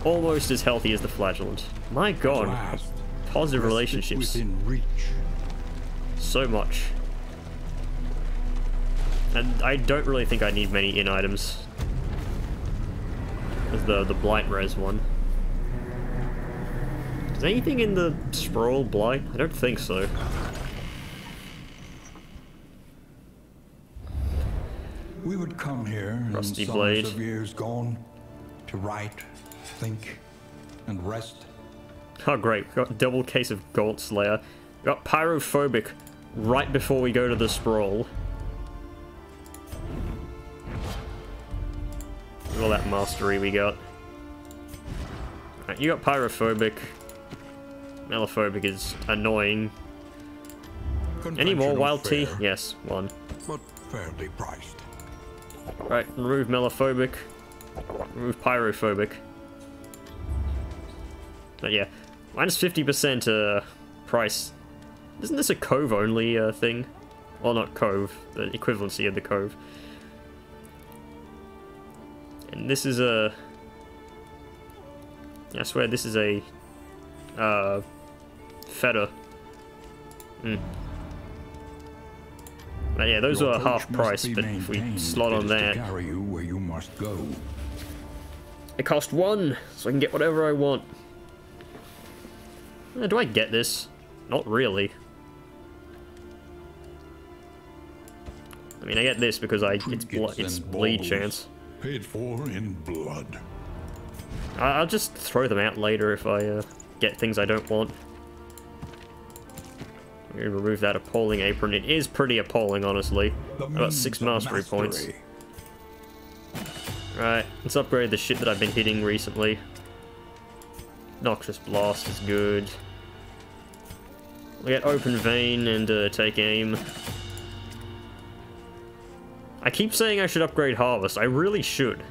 Almost as healthy as the Flagellant. My god, Last, positive relationships. Within reach. So much. And I don't really think I need many in items. There's the Blight res one. Is anything in the Sprawl Blight? I don't think so. We would come here Rusty in blade. summers of years gone to write, think, and rest. Oh great, we've got a double case of Gaunt Slayer. We've got Pyrophobic right before we go to the Sprawl. Look at all that mastery we got. Right, you got Pyrophobic. Melophobic is annoying. Any more Conventional wild tea? fare, Yes, one. but fairly priced. Right, remove Melophobic. Remove Pyrophobic. But yeah, minus 50% price. Isn't this a Cove only thing? Well, not Cove, the equivalency of the Cove. And this is a... I swear this is a... Feta. But yeah, those Your are half coach must price, be but if we maintained slot on if it is to that... carry you where you must go. It cost 1, so I can get whatever I want. Do I get this? Not really. I mean, I get this because it's bleed chance. Paid for in blood. I'll just throw them out later if I get things I don't want. I'm gonna remove that appalling apron. It is pretty appalling, honestly. I got 6 mastery points. Right, let's upgrade the shit that I've been hitting recently. Noxious Blast is good. We get Open Vein and Take Aim. I keep saying I should upgrade Harvest. I really should.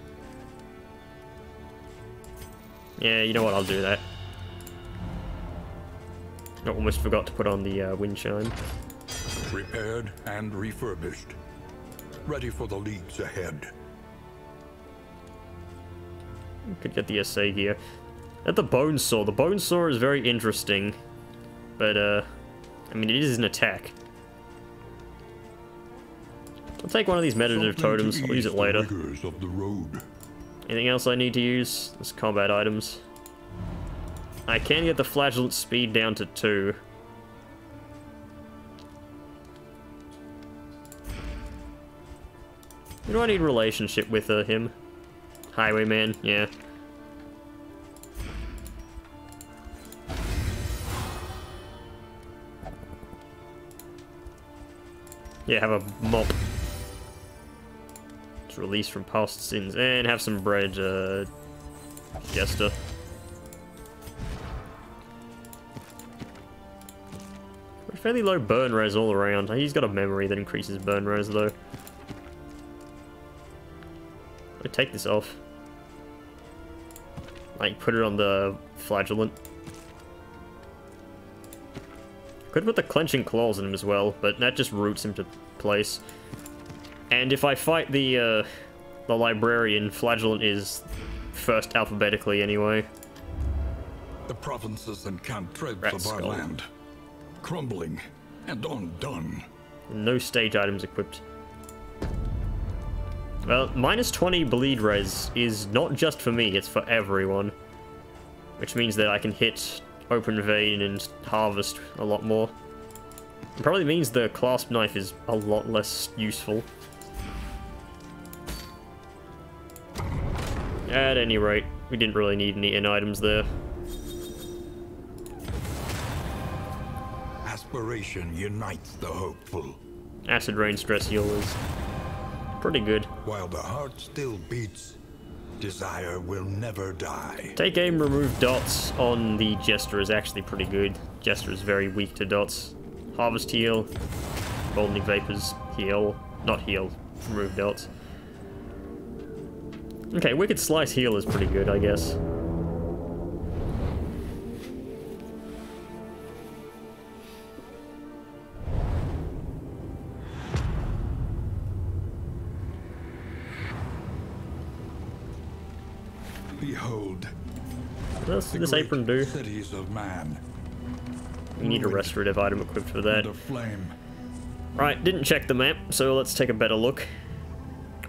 Yeah, you know what? I'll do that. I almost forgot to put on the Wind Chime. Repaired and refurbished. Ready for the leagues ahead. Could get the SA here. At the Bone Saw. The Bone Saw is very interesting. But, I mean, it is an attack. I'll take one of these meditative totems. I'll use it later. Of the road. Anything else I need to use? There's combat items. I can get the Flagellant speed down to 2. Who do I need relationship with him? Highwayman, yeah. Yeah, have a mop. Let's released from past sins, and have some bread, Jester. Fairly low burn res all around. He's got a memory that increases burn res though. I take this off. Like, put it on the flagellant. Could put the clenching claws in him as well, but that just roots him to place. And if I fight the librarian, flagellant is first alphabetically anyway. The provinces and cantrips of our land, crumbling and undone. No stage items equipped. Well, minus 20 bleed res is not just for me, it's for everyone. Which means that I can hit open vein and harvest a lot more. It probably means the clasp knife is a lot less useful. At any rate, we didn't really need any in items there. Aspiration unites the hopeful. Acid rain stress heal is pretty good. While the heart still beats, desire will never die. Take aim, remove dots on the Jester is actually pretty good. Jester is very weak to dots. Harvest heal. Golden Vapors heal. Not heal, remove dots. Okay, Wicked Slice heal is pretty good, I guess. Behold, What does this apron do? Cities of man. We need a restorative item equipped for that. Under flame. Right, didn't check the map, so let's take a better look.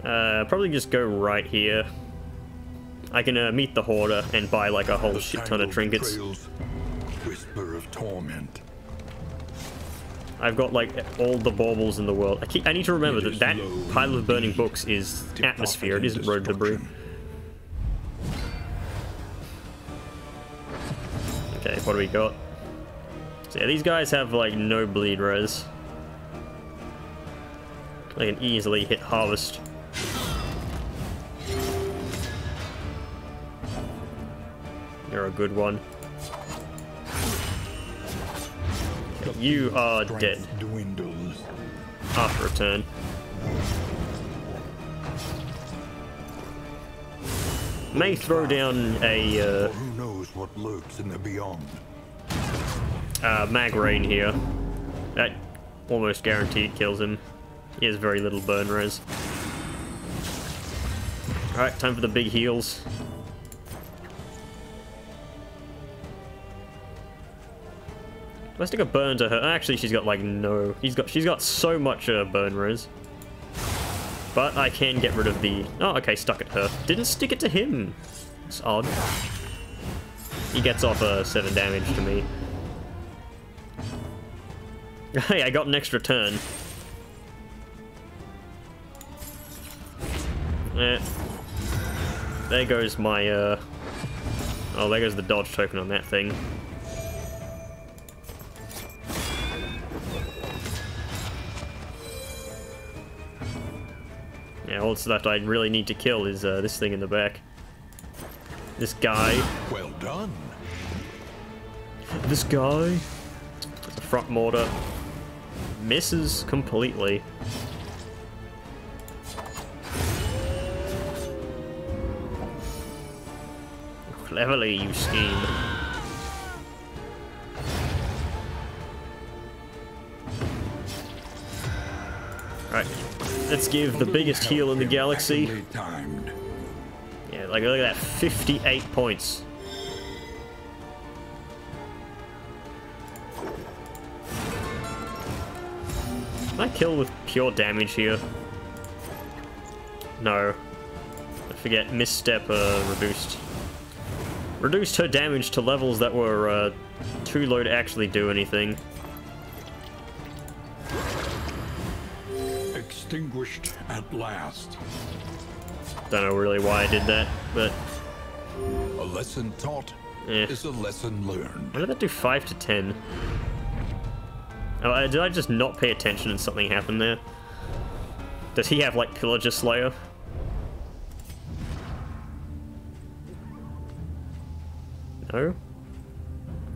Probably just go right here. I can meet the Hoarder and buy like a whole shit ton of trinkets. Whisper of torment. I've got like all the baubles in the world. I need to remember that that pile of burning books is atmosphere, it isn't road debris. Okay, what do we got? So yeah, these guys have like no bleed res. They can easily hit harvest. You're a good one. Okay, you are dead. After a turn. May throw down a who knows what lurks in the beyond. Mag Rain here. That almost guaranteed kills him. He has very little burn res. Alright, time for the big heals. Do I stick a burn to her? Actually, she's got like no. She's got so much burn res. But I can get rid of the. Oh, okay, stuck at her. Didn't stick it to him. It's odd. He gets off 7 damage to me. Hey, I got an extra turn. There goes my, oh, there goes the dodge token on that thing. Yeah, all that's left I really need to kill is, this thing in the back. This guy. Well done. This guy. The front mortar. Misses completely. Cleverly, you scheme. Alright, let's give the biggest heal in the galaxy. Yeah, like look at that, 58 points. Can I kill with pure damage here? No. I forget, misstep reduced. Reduced her damage to levels that were too low to actually do anything. Extinguished at last. Don't know really why I did that, but... A lesson taught is a lesson learned. Why did that do 5 to 10? Oh, did I just not pay attention and something happened there? Does he have, like, Pillager Slayer? No?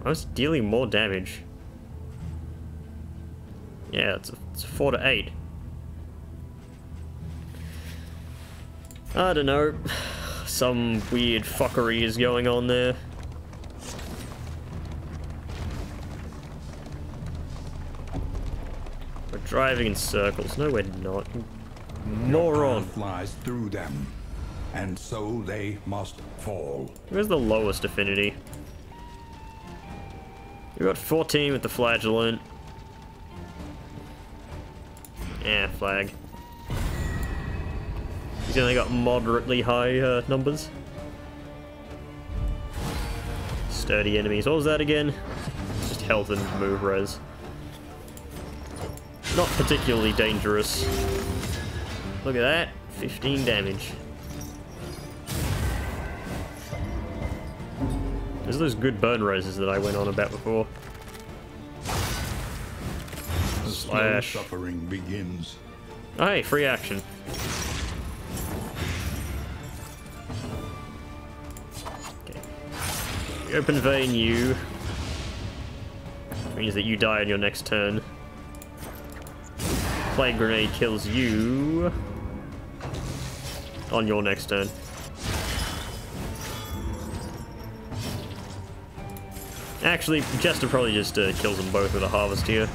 I was dealing more damage. Yeah, it's a 4 to 8. I don't know. Some weird fuckery is going on there. We're driving in circles. No, we're not. Moron. Flies through them, and so they must fall. Where's the lowest affinity? We got 14 with the flagellant. Yeah, flag. He's only got moderately high numbers. Sturdy enemies. What was that again? Just health and move res. Not particularly dangerous. Look at that. 15 damage. There's those good burn roses that I went on about before. The slow Slash. suffering begins. Oh, hey, free action. Okay. The open vein you. Which means that you die on your next turn. Plague grenade kills you on your next turn. Actually, Jester probably just kills them both with a harvest here.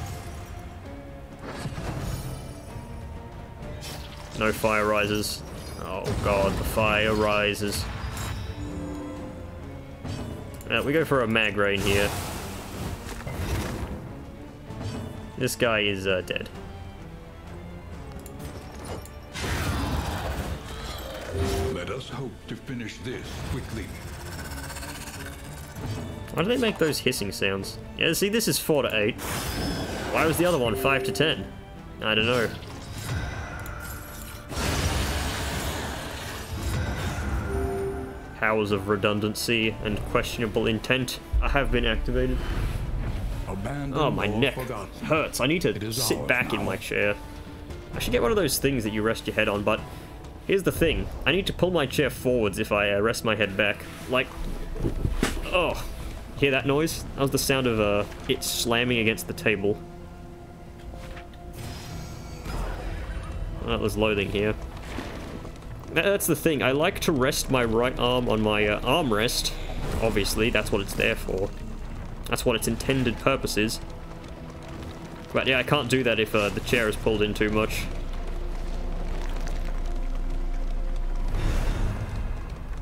No fire rises. Oh god, the fire rises. We go for a mag rain here. This guy is dead. Let us hope to finish this quickly. Why do they make those hissing sounds? Yeah, see, this is 4 to 8. Why was the other one 5 to 10? I don't know. Powers of redundancy and questionable intent have been activated. Abandoned Oh, my or neck forgotten. hurts. I need to is sit ours back in now. my chair. I should get one of those things that you rest your head on, but here's the thing. I need to pull my chair forwards if I rest my head back. Like, oh, hear that noise? That was the sound of it slamming against the table. That was loathing here. That's the thing. I like to rest my right arm on my armrest. Obviously, that's what it's there for. That's what its intended purpose is. But yeah, I can't do that if the chair is pulled in too much.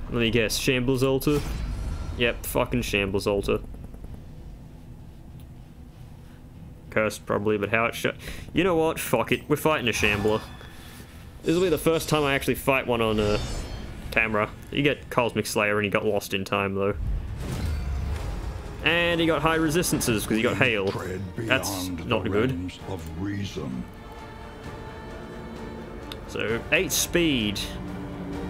Let me guess, Shambles Altar? Yep, fucking Shambles Altar. Cursed probably, but how it should. You know what? Fuck it. We're fighting a Shambler. This will be the first time I actually fight one on camera. You get Cosmic Slayer and he got lost in time though. And he got high resistances because he got hail. Tread That's beyond not the good. realms of reason. So 8 speed.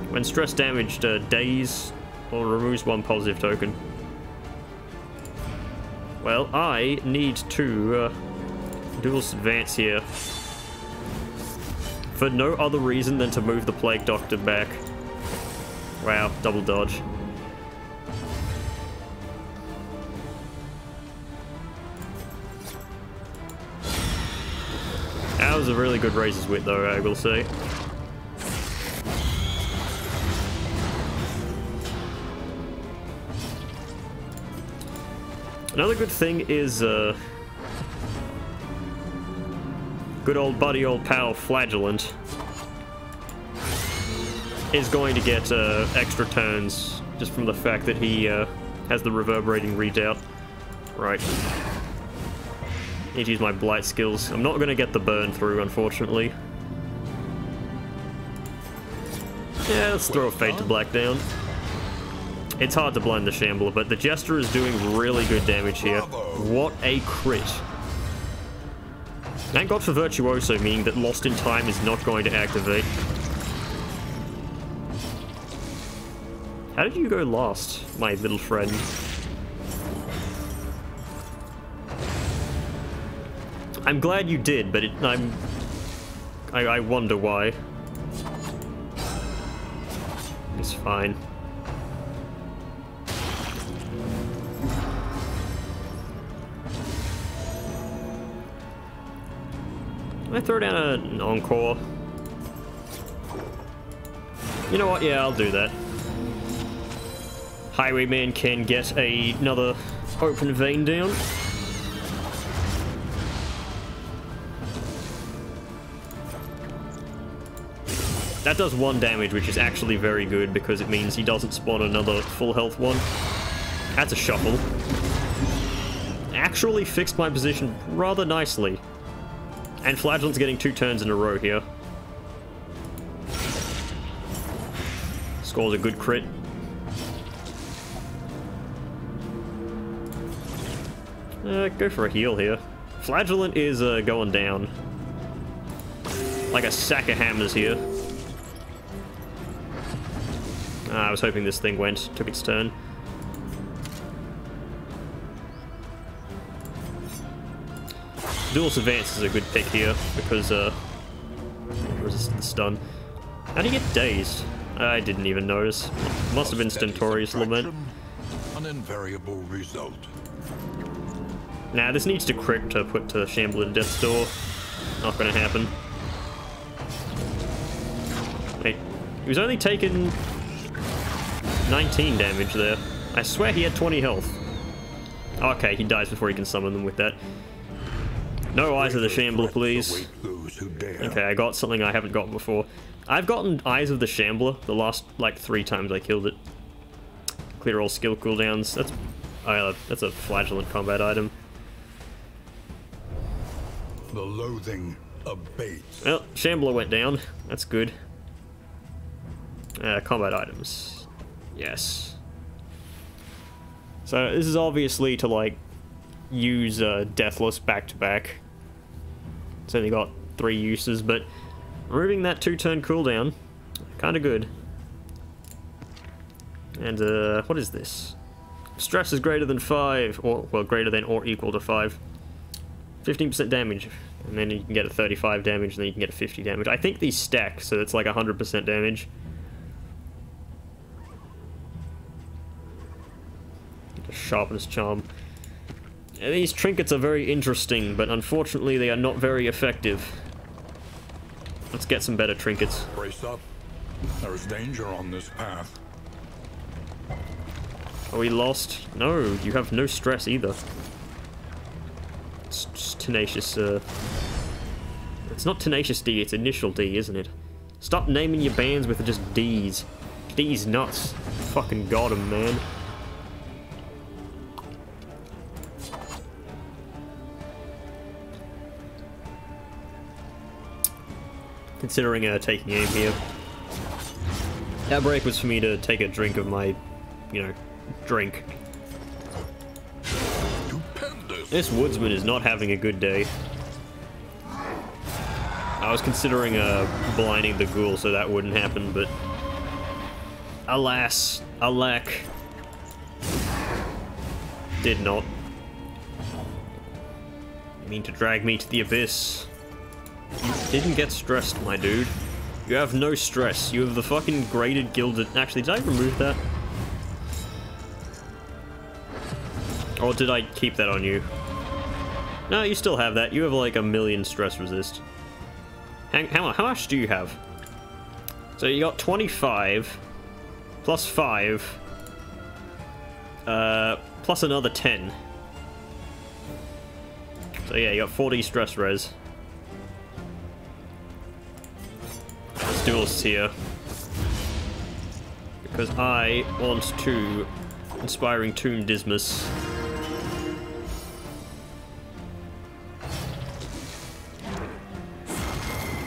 When stress damaged, daze or removes 1 positive token. Well, I need to dual advance here. For no other reason than to move the Plague Doctor back. Wow, double dodge. That was a really good Razor's Wit though, I will say. Another good thing is, good old buddy, old pal Flagellant is going to get extra turns just from the fact that he has the reverberating redoubt. Right. Need to use my blight skills. I'm not going to get the burn through, unfortunately. Yeah, let's throw a Fade to Black down. It's hard to blind the Shambler, but the Jester is doing really good damage here. What a crit. Thank God for Virtuoso, meaning that Lost in Time is not going to activate. How did you go last, my little friend? I'm glad you did, but I wonder why. It's fine. I throw down an Encore? You know what? Yeah, I'll do that. Highwayman can get another open vein down. That does 1 damage, which is actually very good because it means he doesn't spawn another full health one. That's a shuffle. Actually fixed my position rather nicely. And Flagellant's getting 2 turns in a row here. Scores a good crit. Go for a heal here. Flagellant is going down. Like a sack of hammers here. I was hoping this thing took its turn. Duelist Advance is a good pick here because resistance stun. How do you get dazed? I didn't even notice. Must have been Stentorius Lament. An invariable result. Nah, this needs to crit to put to Shambler to Death's Door. Not gonna happen. Wait, he was only taking 19 damage there. I swear he had 20 health. Okay, he dies before he can summon them with that. No Eyes of the Shambler, please. Okay, I got something I haven't gotten before. I've gotten Eyes of the Shambler the last, like, 3 times I killed it. Clear all skill cooldowns. That's a Flagellant combat item. The loathing abates. Well, Shambler went down. That's good. Combat items. Yes. So this is obviously to, like, use Deathless back-to-back. It's only got 3 uses, but removing that 2-turn cooldown, kinda good. And, what is this? Stress is greater than 5, or, well, greater than or equal to 5. 15% damage, and then you can get a 35 damage, and then you can get a 50 damage. I think these stack, so it's like 100% damage. Sharpness Charm. And these trinkets are very interesting, but unfortunately they are not very effective. Let's get some better trinkets. Brace up. There is danger on this path. Are we lost? No, you have no stress either. It's just Tenacious, It's not Tenacious D, it's Initial D, isn't it? Stop naming your bands with just Ds. D's nuts. Fucking got 'em, man. Considering taking aim here. That break was for me to take a drink of my, you know, drink. Stupendous. This woodsman is not having a good day. I was considering blinding the ghoul so that wouldn't happen, but alas, alack, did not. You mean to drag me to the abyss? You didn't get stressed, my dude. You have no stress. You have the fucking graded gilded... Actually, did I remove that? Or did I keep that on you? No, you still have that. You have like 1,000,000 stress resist. How much do you have? So you got 25, plus 5, plus another 10. So yeah, you got 40 stress res. Duelists here because I want to Inspiring Tomb Dismas.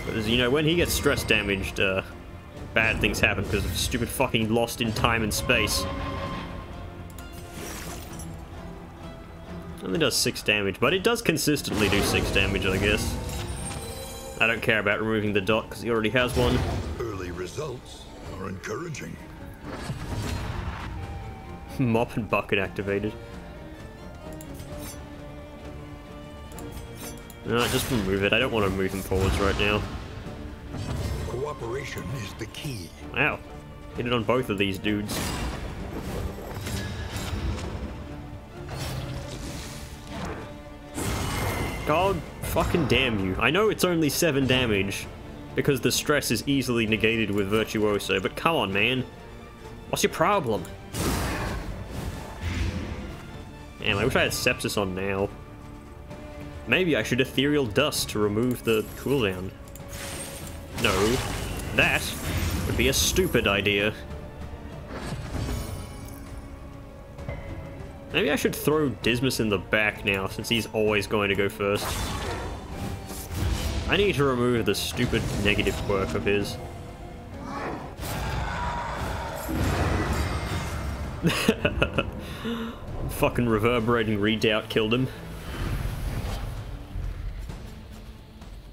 Because, you know, when he gets stress damaged, bad things happen because of stupid fucking lost in time and space. Only does 6 damage, but it does consistently do 6 damage, I guess. I don't care about removing the dot because he already has one. Early results are encouraging. Mop and bucket activated. No, just remove it. I don't want to move him forwards right now. Cooperation is the key. Wow. Hit it on both of these dudes. God Fucking damn you. I know it's only 7 damage, because the stress is easily negated with Virtuoso, but come on, man. What's your problem? Damn, I wish I had Sepsis on now. Maybe I should Ethereal Dust to remove the cooldown. No, that would be a stupid idea. Maybe I should throw Dismas in the back now, since he's always going to go first. I need to remove the stupid negative quirk of his. Fucking reverberating redoubt killed him.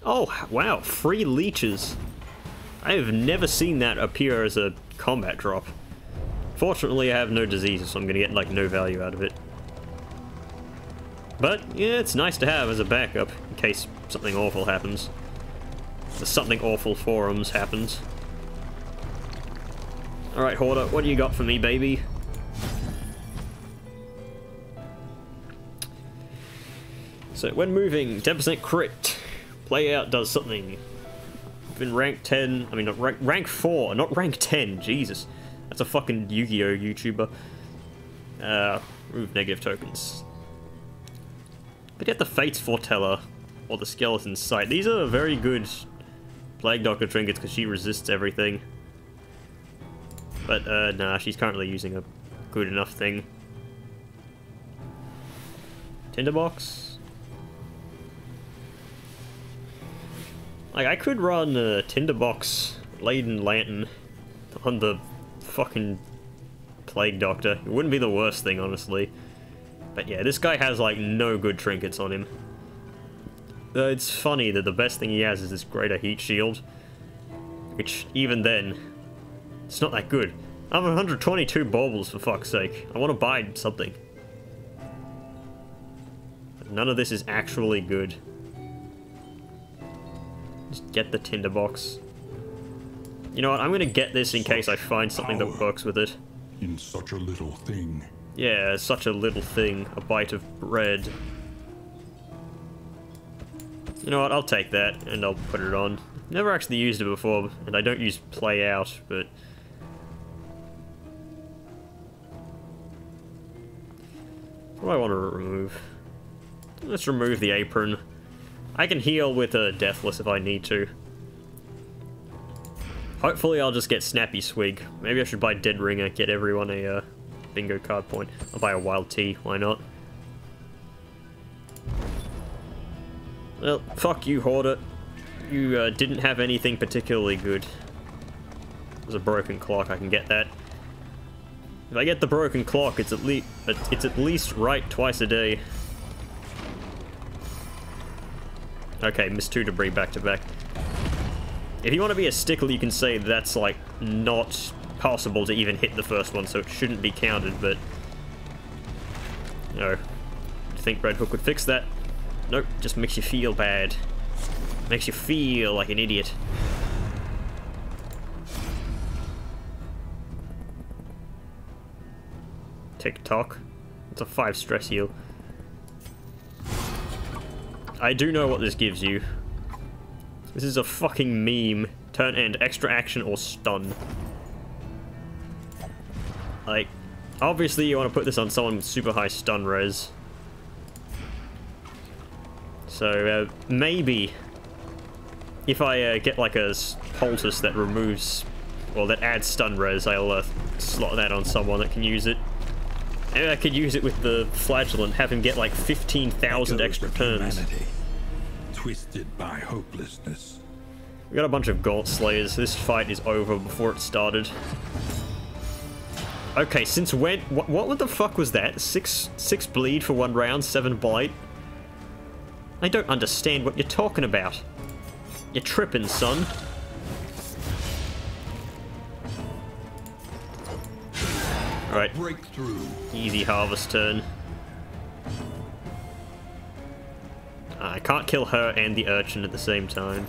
Oh, wow, free leeches. I have never seen that appear as a combat drop. Fortunately, I have no diseases, so I'm gonna get, like, no value out of it. But, yeah, it's nice to have as a backup, in case something awful happens. The something awful forums happens. Alright, Horda, what do you got for me, baby? So, when moving, 10% crit. Play out does something. Been rank 10, I mean, not rank 4, not rank 10, Jesus. That's a fucking Yu-Gi-Oh! YouTuber. Remove negative tokens. But get the Fates Foreteller, or the Skeleton Sight. These are very good Plague Doctor trinkets because she resists everything. But, nah, she's currently using a good enough thing. Tinderbox? Like, I could run a Tinderbox Laden Lantern on the fucking Plague Doctor. It wouldn't be the worst thing, honestly. But yeah, this guy has, like, no good trinkets on him. It's funny that the best thing he has is this Greater Heat Shield. Which, even then, it's not that good. I have 122 baubles, for fuck's sake. I want to buy something. But none of this is actually good. Just get the Tinderbox. You know what, I'm gonna get this in case I find something that works with it. In such a little thing. Yeah, such a little thing. A bite of bread. You know what, I'll take that, and I'll put it on. Never actually used it before, and I don't use Play Out, but... what do I want to remove? Let's remove the apron. I can heal with a Deathless if I need to. Hopefully I'll just get Snappy Swig. Maybe I should buy Dead Ringer, get everyone a bingo card point. I'll buy a Wild Tea, why not? Well, fuck you, Horda. You didn't have anything particularly good. There's a broken clock, I can get that. If I get the broken clock, it's at least right twice a day. Okay, missed 2 debris back to back. If you want to be a stickler, you can say that's, like, not possible to even hit the first one, so it shouldn't be counted, but... no. I think Red Hook would fix that. Nope, just makes you feel bad. Makes you feel like an idiot. Tick-tock. It's a 5 stress heal. I do know what this gives you. This is a fucking meme. Turn end, extra action or stun. Like, obviously you want to put this on someone with super high stun res. So, maybe if I get like a poultice that removes, well, that adds stun res, I'll slot that on someone that can use it. Maybe I could use it with the Flagellant, have him get like 15,000 extra turns. Twisted by hopelessness. We got a bunch of Gaunt Slayers. This fight is over before it started. Okay, since when? What the fuck was that? 6 bleed for 1 round, 7 blight? I don't understand what you're talking about. You're tripping, son. Alright. Breakthrough. Easy harvest turn. I can't kill her and the urchin at the same time.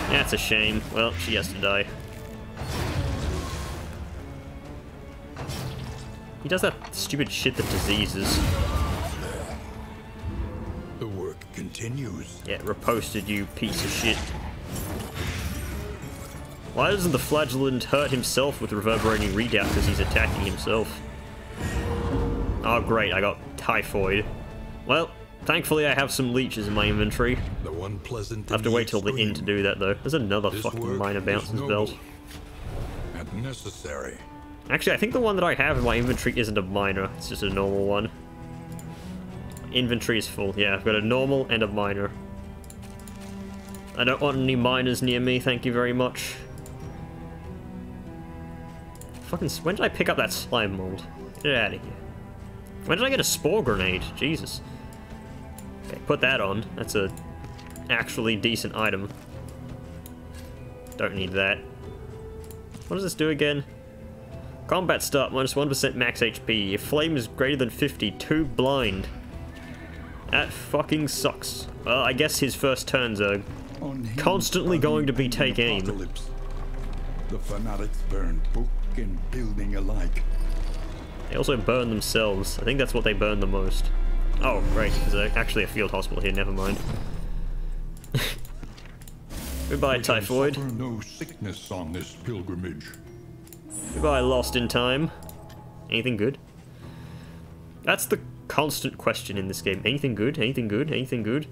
That's a shame. Well, she has to die. He does that stupid shit that diseases. The work continues. continues. Yeah, reposted, you piece of shit. Why doesn't the flagellant hurt himself with reverberating redoubt because he's attacking himself? Oh great, I got typhoid. Well, thankfully I have some leeches in my inventory. The one pleasant I have to wait till the end to do that though. There's another This fucking work minor is bounces noble belt. and necessary. Actually, I think the one that I have in my inventory isn't a minor, it's just a normal one. Inventory is full. Yeah, I've got a normal and a minor. I don't want any minors near me, thank you very much. Fucking, when did I pick up that slime mold? Get it out of here. When did I get a spore grenade? Jesus. Okay, put that on. That's a actually decent item. Don't need that. What does this do again? Combat start, minus 1% max HP. If flame is greater than 50, 2 blind. That fucking sucks. Well, I guess his first turns are constantly going to be take aim. Apocalypse. The fanatics burn book and building alike. They also burn themselves. I think that's what they burn the most. Oh, great. There's actually a field hospital here, never mind. Goodbye, We can typhoid. suffer no sickness on this pilgrimage. Goodbye, lost in time. Anything good? That's the constant question in this game. Anything good? Anything good? Anything good?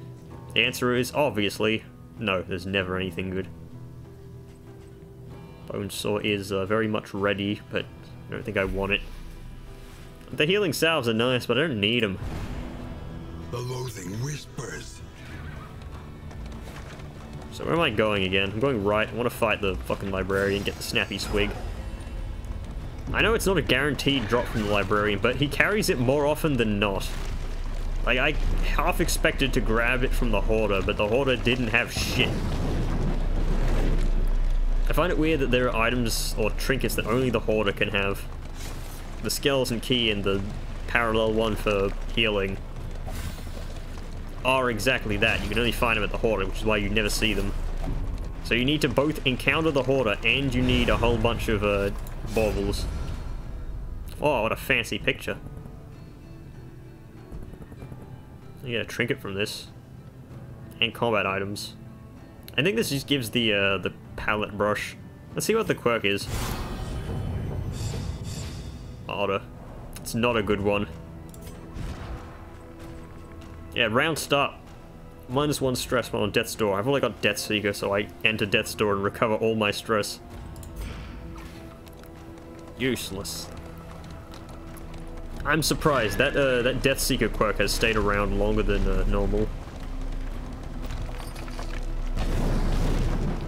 The answer is, obviously, no, there's never anything good. Bonesaw is very much ready, but I don't think I want it. The healing salves are nice, but I don't need them. The loathing whispers. So where am I going again? I'm going right. I want to fight the fucking librarian, get the snappy swig. I know it's not a guaranteed drop from the librarian, but he carries it more often than not. Like, I half expected to grab it from the hoarder, but the hoarder didn't have shit. I find it weird that there are items or trinkets that only the hoarder can have. The skeleton key and the parallel one for healing are exactly that. You can only find them at the hoarder, which is why you never see them. So you need to both encounter the hoarder and you need a whole bunch of baubles. Oh, what a fancy picture. You get a trinket from this. And combat items. I think this just gives the palette brush. Let's see what the quirk is. Otter. It's not a good one. Yeah, round start. -1 stress while on Death's Door. I've only got Death Seeker, so I enter Death's Door and recover all my stress. Useless. I'm surprised. That Death Seeker quirk has stayed around longer than normal.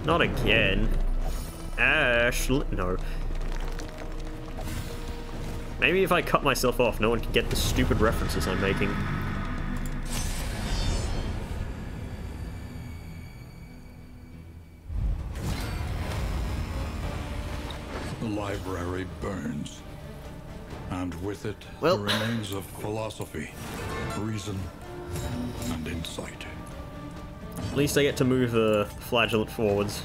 Not again. Ashley. No. Maybe if I cut myself off, no one can get the stupid references I'm making. The library burns. And with it, Well. the remains of philosophy, reason, and insight. At least I get to move the flagellant forwards.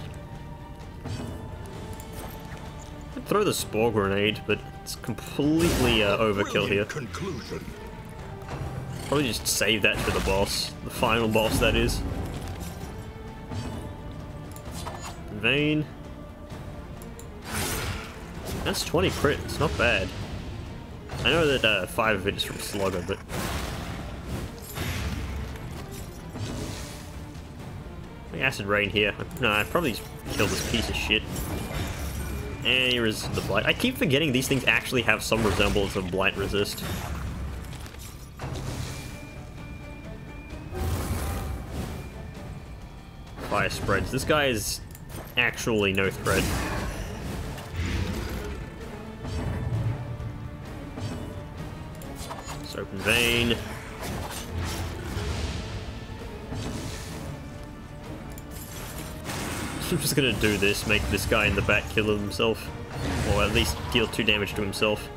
I'd throw the spore grenade, but it's completely overkill here. Brilliant conclusion. Probably just save that for the boss. The final boss, that is. Vein. That's 20 crit, it's not bad. I know that 5 of it is from Slugger, but... Acid Rain here. No, I'd probably just kill this piece of shit. And he resists the Blight. I keep forgetting these things actually have some resemblance of Blight Resist. Fire spreads. This guy is actually no threat. Open vein. I'm just gonna do this, make this guy in the back kill himself. Or at least deal 2 damage to himself.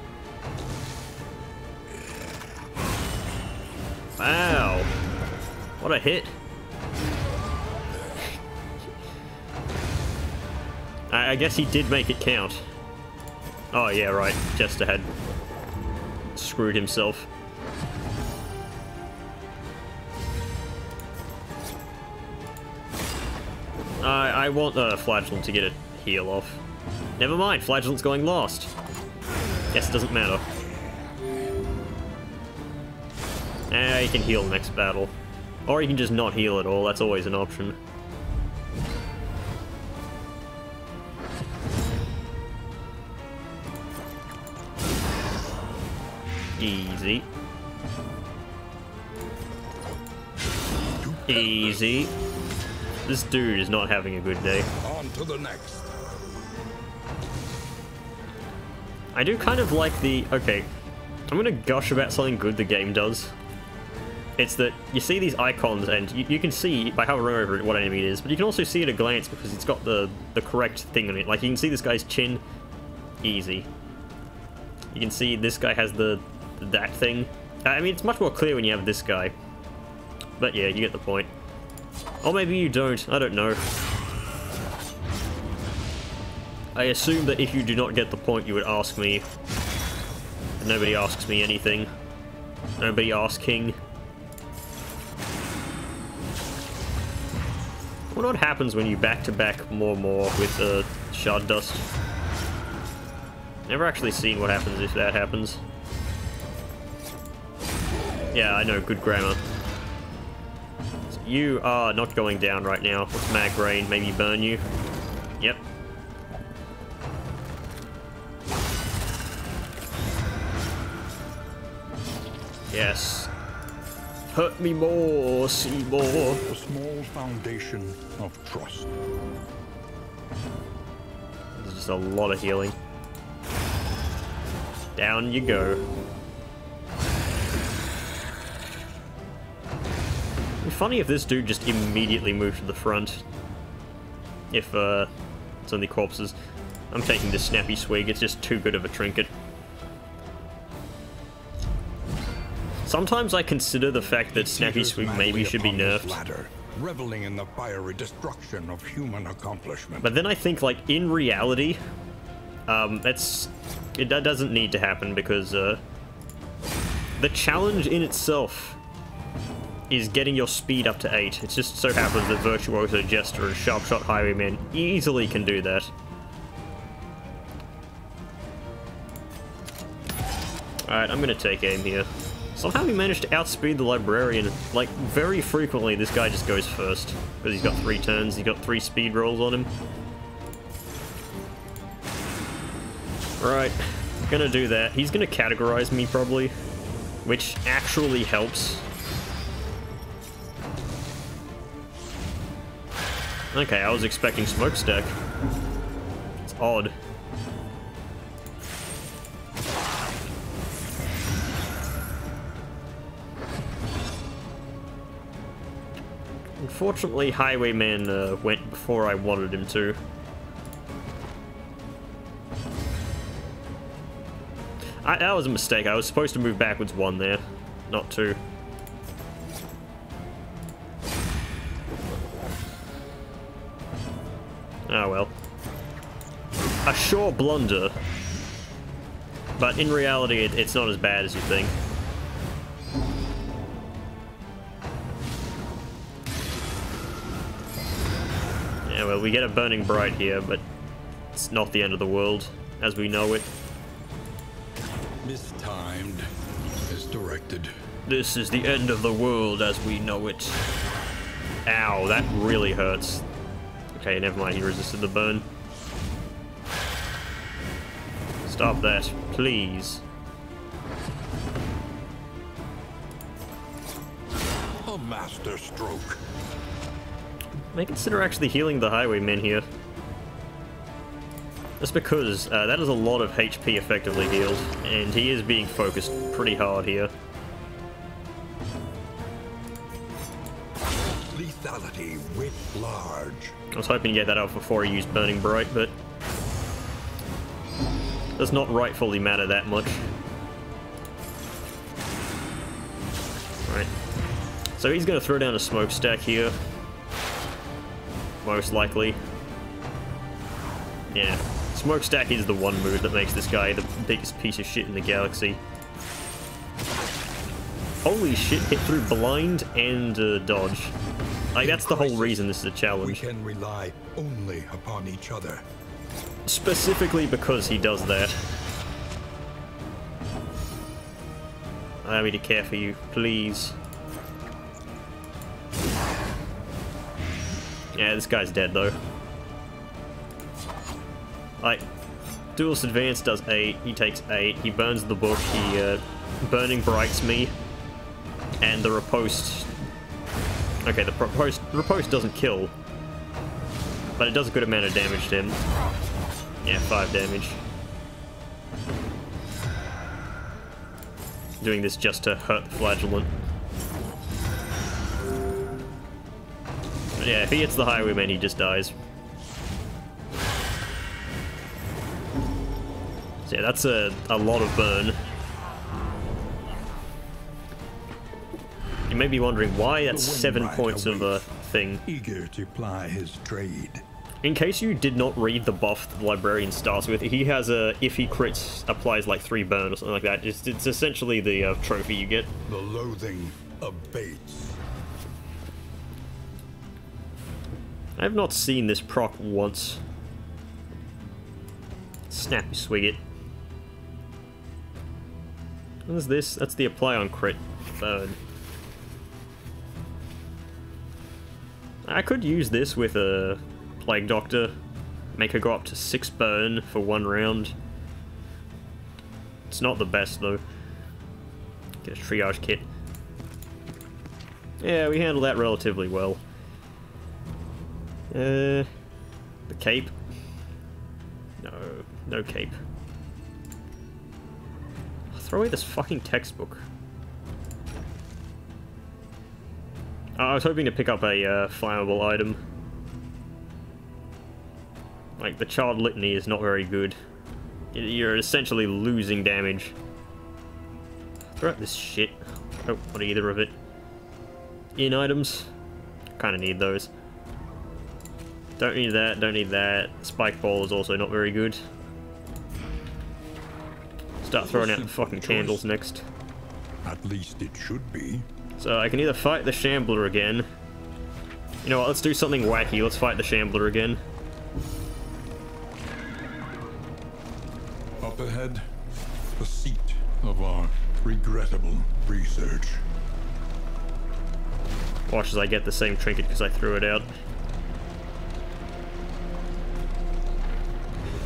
Wow! What a hit! I guess he did make it count. Oh yeah, right. Jester had screwed himself. I want Flagellant to get a heal off. Never mind, Flagellant's going last. Guess it doesn't matter. You can heal next battle. Or you can just not heal at all, that's always an option. Easy. Easy. This dude is not having a good day. On to the next. I do kind of like the... Okay, I'm gonna gush about something good the game does. It's that you see these icons and you can see by hovering over it what enemy it is, but you can also see at a glance because it's got the correct thing on it. Like you can see this guy's chin, easy. You can see this guy has that thing. I mean, it's much more clear when you have this guy. But yeah, you get the point. Or maybe you don't, I don't know. I assume that if you do not get the point, you would ask me. But nobody asks me anything. Nobody asking. I wonder what happens when you back-to-back more with Shard Dust. Never actually seen what happens if that happens. Yeah, I know, good grammar. So you are not going down right now. What's Mag Rain? Maybe burn you? Yep. Yes. Hurt me more, Seymour. A small foundation of trust. There's just a lot of healing. Down you go. It'd be funny if this dude just immediately moved to the front. If it's only corpses. I'm taking the Snappy Swig, it's just too good of a trinket. Sometimes I consider the fact that Snappy Swig maybe should be nerfed. Ladder, reveling in the fiery destruction of human accomplishment. But then I think, like, in reality, that doesn't need to happen because the challenge in itself is getting your speed up to 8. It just so happens that Virtuoso Jester and Sharpshot Highwayman easily can do that. Alright, I'm gonna take aim here. Somehow he managed to outspeed the Librarian. Like, very frequently this guy just goes first. Because he's got 3 turns, he's got 3 speed rolls on him. Right, gonna do that. He's gonna categorize me, probably. Which actually helps. Okay, I was expecting Smokestack. It's odd. Unfortunately, Highwayman went before I wanted him to. That was a mistake. I was supposed to move backwards 1 there, not 2. Oh well. A sure blunder. But in reality, it's not as bad as you think. Yeah, well, we get a Burning Bright here, but it's not the end of the world, as we know it. Mistimed, misdirected. This is the end of the world as we know it. Ow, that really hurts. Okay, never mind, he resisted the burn. Stop that, please. A master stroke. I consider actually healing the Highwaymen here. That's because that is a lot of HP effectively healed, and he is being focused pretty hard here. Lethality writ large. I was hoping to get that out before he used Burning Bright, but does not rightfully matter that much. Right. So he's going to throw down a Smokestack here. Most likely. Yeah. Smokestack is the one move that makes this guy the biggest piece of shit in the galaxy. Holy shit, hit through blind and dodge. Like, that's the whole reason this is a We challenge. can rely only upon each other. Specifically because he does that. Allow me to care for you, please. Yeah, this guy's dead, though. Like, Duelist Advance does 8, he takes 8, he burns the book, he, Burning Brights me, and the Riposte... Okay, the Riposte doesn't kill, but it does a good amount of damage to him. Yeah, 5 damage. Doing this just to hurt the Flagellant. But yeah, if he hits the Highwayman, he just dies. So yeah, that's a lot of burn. You may be wondering why that's 7 points of a thing. Eager to ply his trade. In case you did not read the buff the Librarian starts with, he has a, if he crits, applies like 3 burn or something like that. It's essentially the trophy you get. The loathing abates. I have not seen this proc once. Snappy Swigget. What is this? That's the apply on crit burn. I could use this with a Plague Doctor. Make her go up to 6 burn for 1 round. It's not the best though. Get a triage kit. Yeah, we handled that relatively well. The cape. No cape. I'll throw away this fucking textbook. I was hoping to pick up a flammable item. Like, the Child Litany is not very good. You're essentially losing damage. Throw out this shit. Oh, not either of it. In items. Kinda need those. Don't need that, don't need that. Spike Ball is also not very good. Start throwing out the fucking candles next. At least it should be. So I can either fight the Shambler again. You know what, let's do something wacky. Let's fight the Shambler again. Up ahead, the seat of our regrettable research. Watch as I get the same trinket because I threw it out.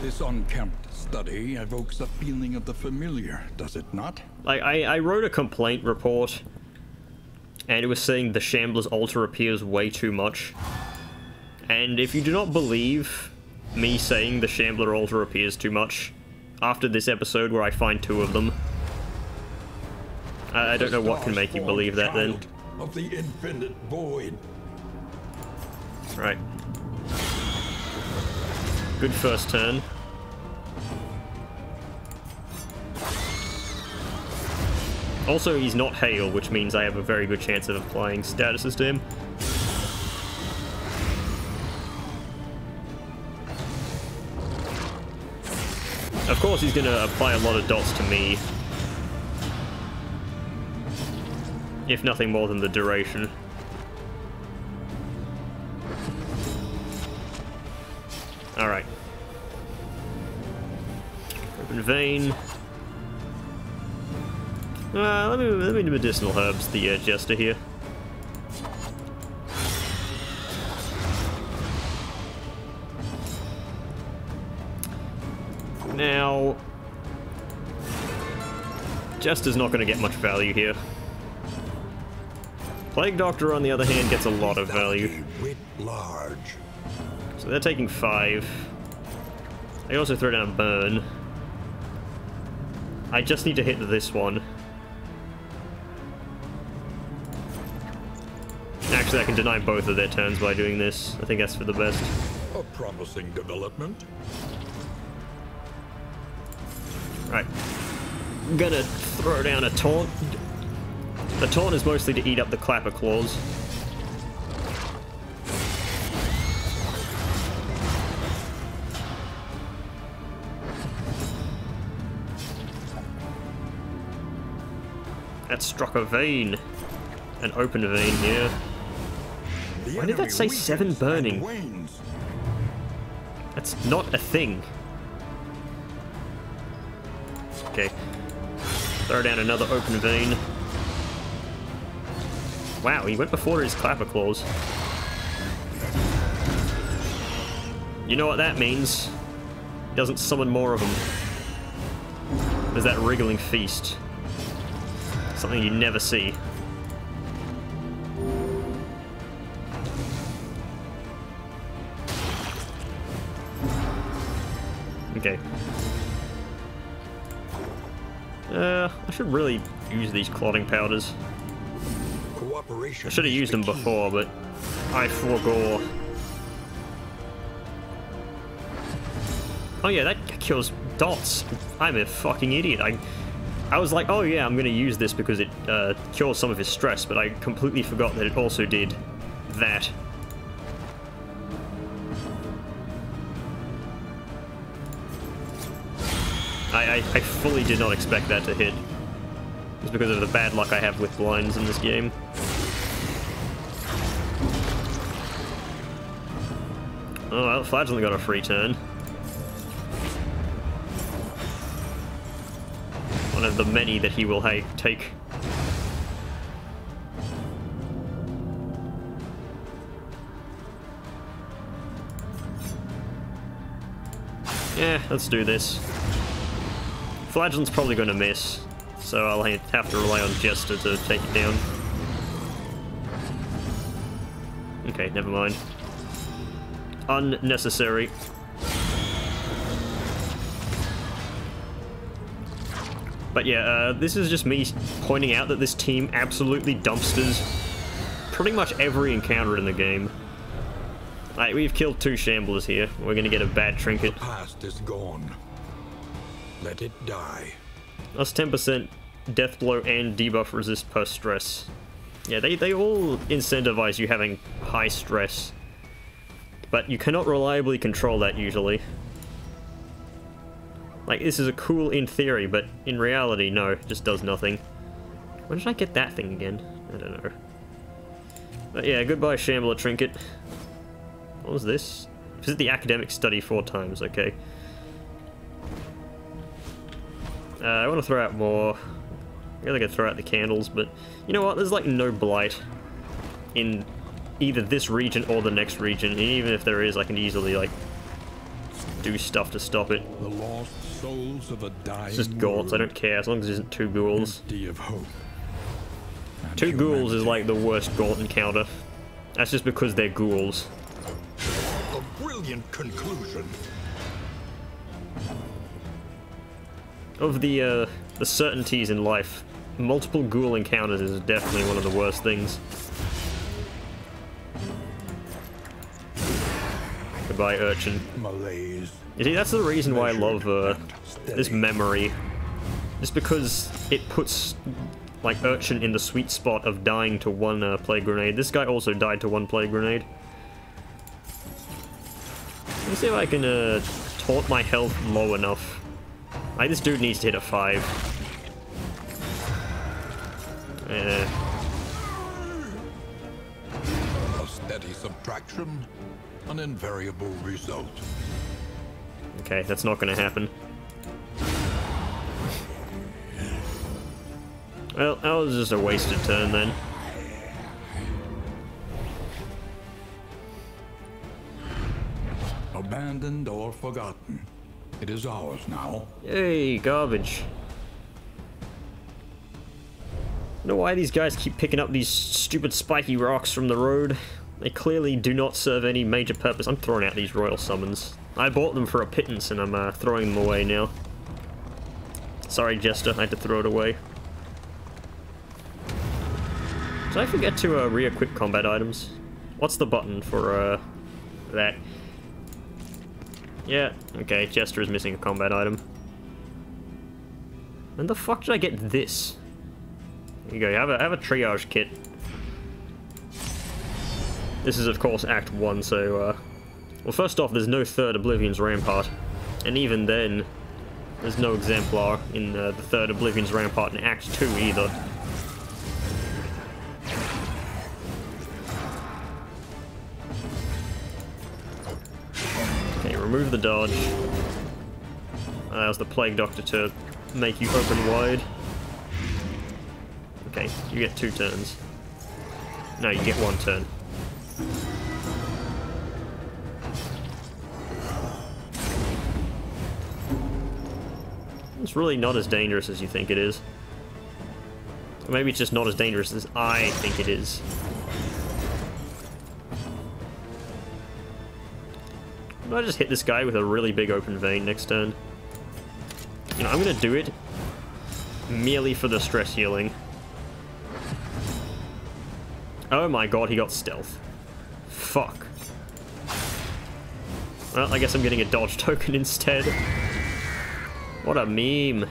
This unkempt study evokes a feeling of the familiar, does it not? Like, I wrote a complaint report, and it was saying the Shambler's altar appears way too much. And if you do not believe me saying the Shambler altar appears too much, after this episode where I find 2 of them, I don't know what can make you believe that then. Of the infinite void. Right. Good first turn. Also, he's not Hail, which means I have a very good chance of applying statuses to him. Of course, he's going to apply a lot of dots to me. If nothing more than the duration. Alright. Open vein. Let me do medicinal herbs, the Jester here. Now, Jester's not going to get much value here. Plague Doctor, on the other hand, gets a lot of value. Large. So they're taking 5. They also throw down a burn. I just need to hit this one. Actually, I can deny both of their turns by doing this. I think that's for the best. A promising development. Right. I'm gonna throw down a taunt. The taunt is mostly to eat up the Clapper Claws. That struck a vein. An open vein here. Why did that say 7 burning? That's not a thing. Okay. Throw down another open vein. Wow, he went before his clapper claws. You know what that means? He doesn't summon more of them. There's that wriggling feast. Something you never see. Okay. I should really use these clotting powders. I should have used them before, but I forgot. Oh yeah, that kills dots. I'm a fucking idiot. I was like, oh yeah, I'm gonna use this because it cures some of his stress, but I completely forgot that it also did that. I fully did not expect that to hit. It's because of the bad luck I have with blinds in this game. Oh well, Flagellant got a free turn. One of the many that he will take. Yeah, let's do this. Flagellant's probably going to miss, so I'll have to rely on Jester to take it down. Okay, never mind. Unnecessary. But yeah, this is just me pointing out that this team absolutely dumpsters pretty much every encounter in the game. Like, we've killed 2 Shamblers here. We're gonna get a bad trinket. The past is gone. Let it die. Plus 10% death blow and debuff resist per stress. Yeah, they all incentivize you having high stress. But you cannot reliably control that usually. Like, this is a cool in theory, but in reality, no, it just does nothing. When did I get that thing again? I don't know. But yeah, goodbye Shambler trinket. What was this? Visit the academic study 4 times, okay. I want to throw out more. I really could throw out the candles, but you know what? There's like no blight in either this region or the next region. And even if there is, I can easily like do stuff to stop it. The lost souls of a dying It's just gaunts, I don't care, as long as there isn't 2 ghouls. empty of hope. 2 ghouls is like the worst gaunt encounter. That's just because they're ghouls. A brilliant conclusion. Of the certainties in life, multiple ghoul encounters is definitely one of the worst things. Goodbye, Urchin. Malaise. You see, that's the reason why I love this memory. Just because it puts, like, Urchin in the sweet spot of dying to 1 plague grenade. This guy also died to 1 plague grenade. Let me see if I can taunt my health low enough. Like, this dude needs to hit a 5. A steady subtraction, an invariable result. Okay, that's not gonna happen. Well, that was just a wasted turn then. Abandoned or forgotten. It is ours now. Yay, garbage. I don't know why these guys keep picking up these stupid spiky rocks from the road. They clearly do not serve any major purpose. I'm throwing out these royal summons. I bought them for a pittance and I'm throwing them away now. Sorry, Jester, I had to throw it away. Did I forget to re-equip combat items? What's the button for that? Yeah, okay, Jester is missing a combat item. When the fuck did I get this? Here you go, have a triage kit. This is of course Act 1, so well, first off, there's no 3rd Oblivion's Rampart. And even then, there's no Exemplar in the 3rd Oblivion's Rampart in Act 2 either. remove the dodge. Allows the Plague Doctor to make you open wide. Okay, you get 2 turns. No, you get 1 turn. It's really not as dangerous as you think it is. Or maybe it's just not as dangerous as I think it is. But I just hit this guy with a really big open vein next turn. You know, I'm gonna do it merely for the stress healing. Oh my god, he got stealth. Fuck. Well, I guess I'm getting a dodge token instead. What a meme.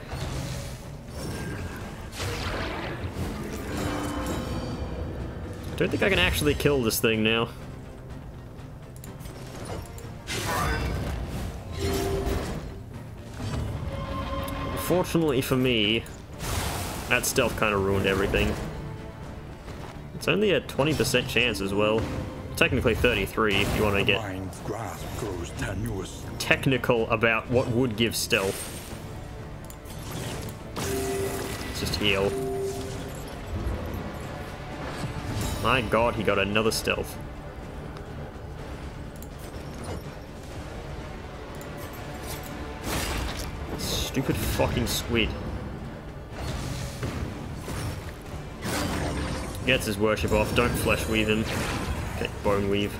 I don't think I can actually kill this thing now. Fortunately for me, that stealth kind of ruined everything. It's only a 20% chance as well. Technically 33 if you want to get grasp grows tenuous. technical about what would give stealth. Let's just heal. My god, he got another stealth. Stupid fucking squid. Gets his worship off. Don't flesh weave him. Okay, bone weave.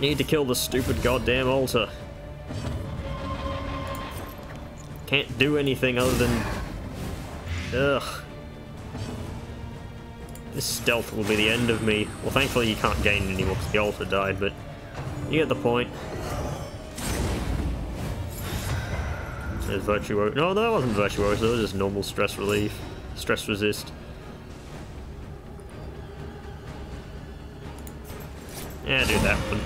Need to kill the stupid goddamn altar. Can't do anything other than... Ugh. This stealth will be the end of me. Well, thankfully you can't gain it anymore because the altar died, but you get the point. There's Virtuoso. No, that wasn't Virtuoso, it was just normal stress relief. Stress resist. Yeah, do that one.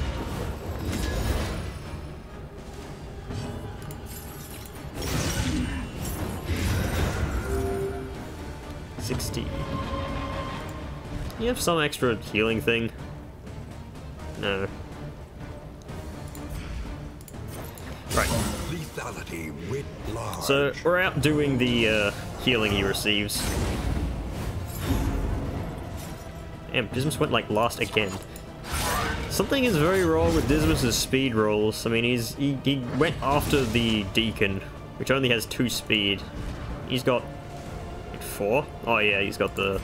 You have some extra healing thing? No. Right. Lethality writ large. So we're outdoing the healing he receives. Damn, Dismas went like last again. Something is very wrong with Dismas's speed rolls. I mean, he went after the Deacon, which only has 2 speed. He's got 4. Oh yeah, he's got the.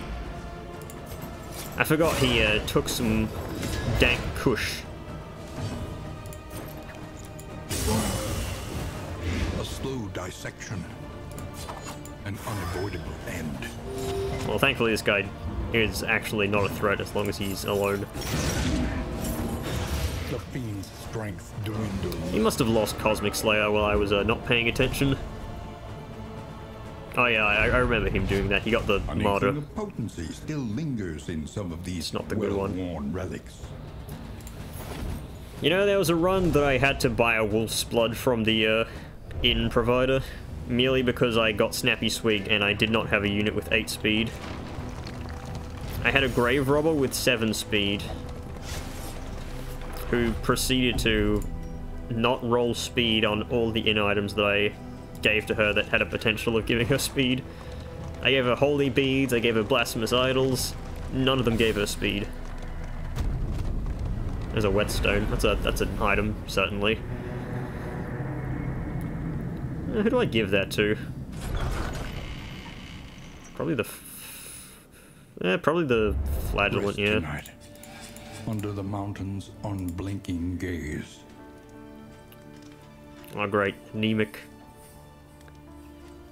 I forgot he took some dank kush. A slow dissection. An unavoidable end. Well, thankfully this guy is actually not a threat as long as he's alone. The fiend's strength dwindles. He must have lost Cosmic Slayer while I was not paying attention. Oh yeah, I remember him doing that. He got the martyr. Of potency still lingers in some of these not the good one. well-worn relics. You know, there was a run that I had to buy a Wolf's Blood from the inn provider, merely because I got Snappy Swig and I did not have a unit with 8 speed. I had a Grave Robber with 7 speed, who proceeded to not roll speed on all the inn items that I gave to her that had a potential of giving her speed. I gave her Holy Beads, I gave her Blasphemous Idols, none of them gave her speed. There's a Whetstone, that's an item, certainly. Who do I give that to? Probably the... probably the Flagellant, Rest yeah. tonight, under the mountain's unblinking gaze. Oh great, Anemic.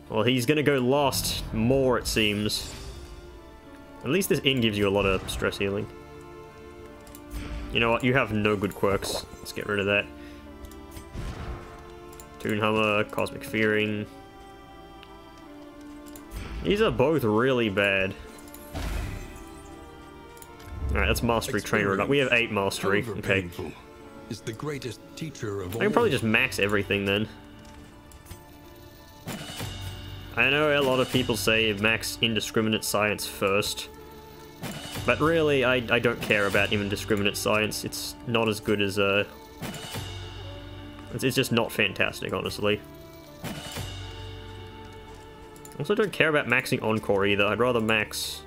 Well, he's gonna go last more, it seems. At least this inn gives you a lot of stress healing. You know what, you have no good quirks. Let's get rid of that. Toonhammer, Cosmic Fearing. These are both really bad. Alright, that's Mastery Trainer up. We have 8 Mastery. Okay. Is the greatest teacher of all. I can probably just max everything then. I know a lot of people say max Indiscriminate Science first. But really, I don't care about indiscriminate science. It's not as good as, it's just not fantastic, honestly. Also don't care about maxing Encore either. I'd rather max...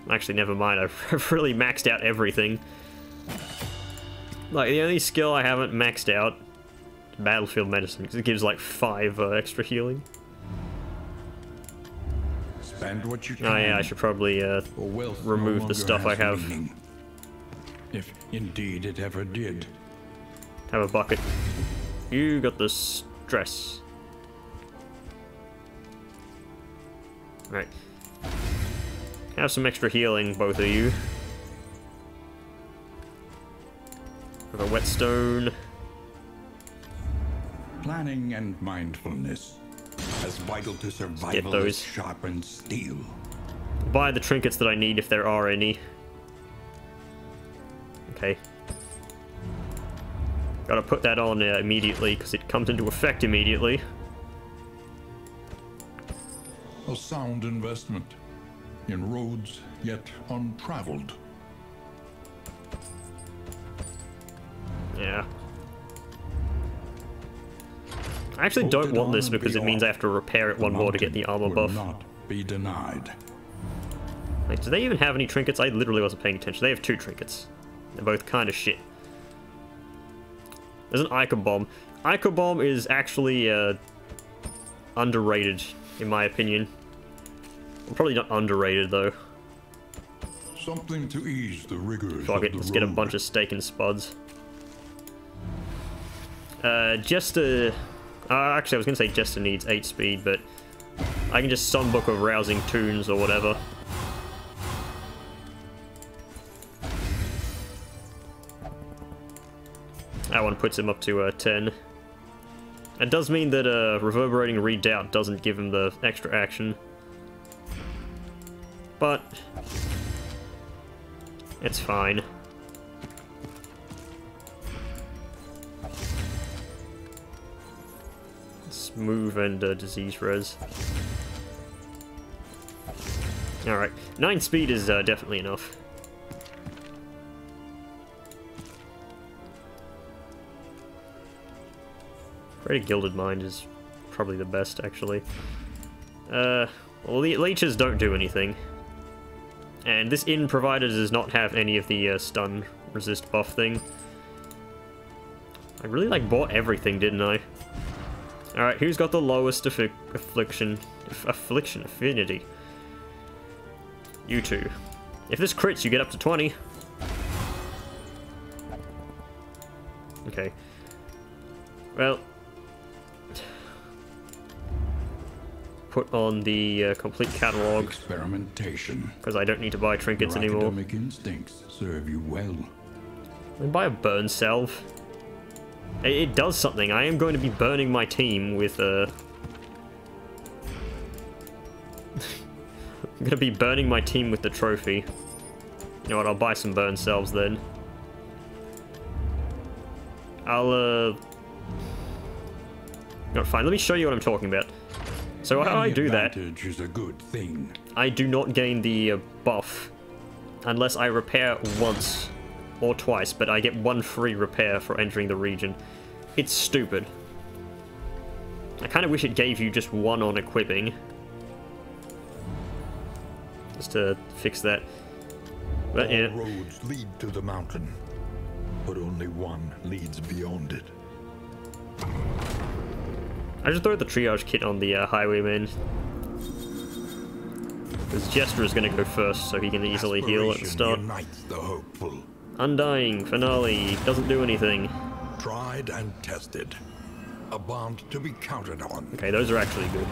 Actually, never mind. I've really maxed out everything. Like, the only skill I haven't maxed out is Battlefield Medicine, because it gives like 5 extra healing. Spend what you can. Oh yeah, I should probably remove the stuff I have. Meaning, if indeed it ever did. Have a bucket. You got the stress. Right. Have some extra healing, both of you. Have a whetstone. Planning and mindfulness, as vital to survival as sharpened steel. Buy the trinkets that I need if there are any. Okay. Gotta put that on immediately, because it comes into effect immediately. A sound investment in roads yet untraveled. Yeah. I actually don't want this because it means I have to repair it one more to get the armor buff. Not be denied. Like, do they even have any trinkets? I literally wasn't paying attention. They have 2 trinkets. They're both kind of shit. There's an Ica Bomb. Ica Bomb is actually underrated, in my opinion. Well, probably not underrated, though. Something to ease the rigors Fuck of it, the let's get a road. bunch of steak and spuds. Jester... actually, I was going to say Jester needs 8 speed, but I can just Songbook of Rousing Tunes or whatever. That one puts him up to 10. It does mean that Reverberating Redoubt doesn't give him the extra action. But it's fine. Smooth and disease res. Alright, 9 speed is definitely enough. Greater Gilded Mind is probably the best, actually. Well, the leeches don't do anything. And this inn provider does not have any of the stun resist buff thing. I really, like, bought everything, didn't I? Alright, who's got the lowest affliction affinity? You two. If this crits, you get up to 20. Okay. Well... Put on the complete catalog. Experimentation. Because I don't need to buy trinkets Your anymore. academic instincts serve you well. Then buy a burn salve. It does something. I am going to be burning my team with I'm going to be burning my team with the trophy. You know what, I'll buy some burn salves then. I'll no, fine, let me show you what I'm talking about. So how I do that, is a good thing. I do not gain the buff unless I repair once or twice, but I get 1 free repair for entering the region. It's stupid. I kind of wish it gave you just 1 on equipping. Just to fix that. But All yeah. roads lead to the mountain, but only one leads beyond it. I just throw the triage kit on the highwayman. Because Jester is going to go first, so he can easily heal at the start. Unites the hopeful. Undying, Finale, doesn't do anything. Tried and tested. A bond to be counted on. Okay, those are actually good.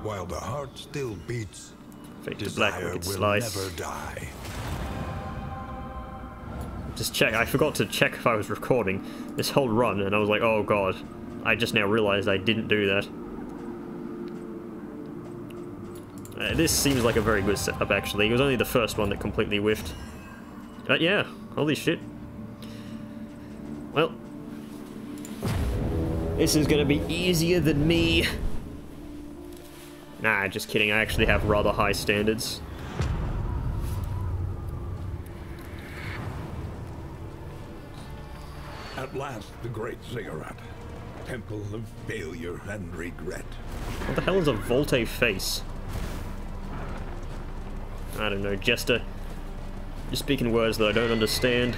While the heart still beats, Fate to Black desire Wicked will Slice. never die. Just check, I forgot to check if I was recording this whole run, and I was like, oh god. I just now realized I didn't do that. This seems like a very good setup, actually. It was only the first one that completely whiffed. Yeah, holy shit. Well, this is gonna be easier than me. Nah, just kidding. I actually have rather high standards. At last, the Great Ziggurat. Temple of failure and regret. What the hell is a volte face? I don't know, Jester. You're speaking words that I don't understand.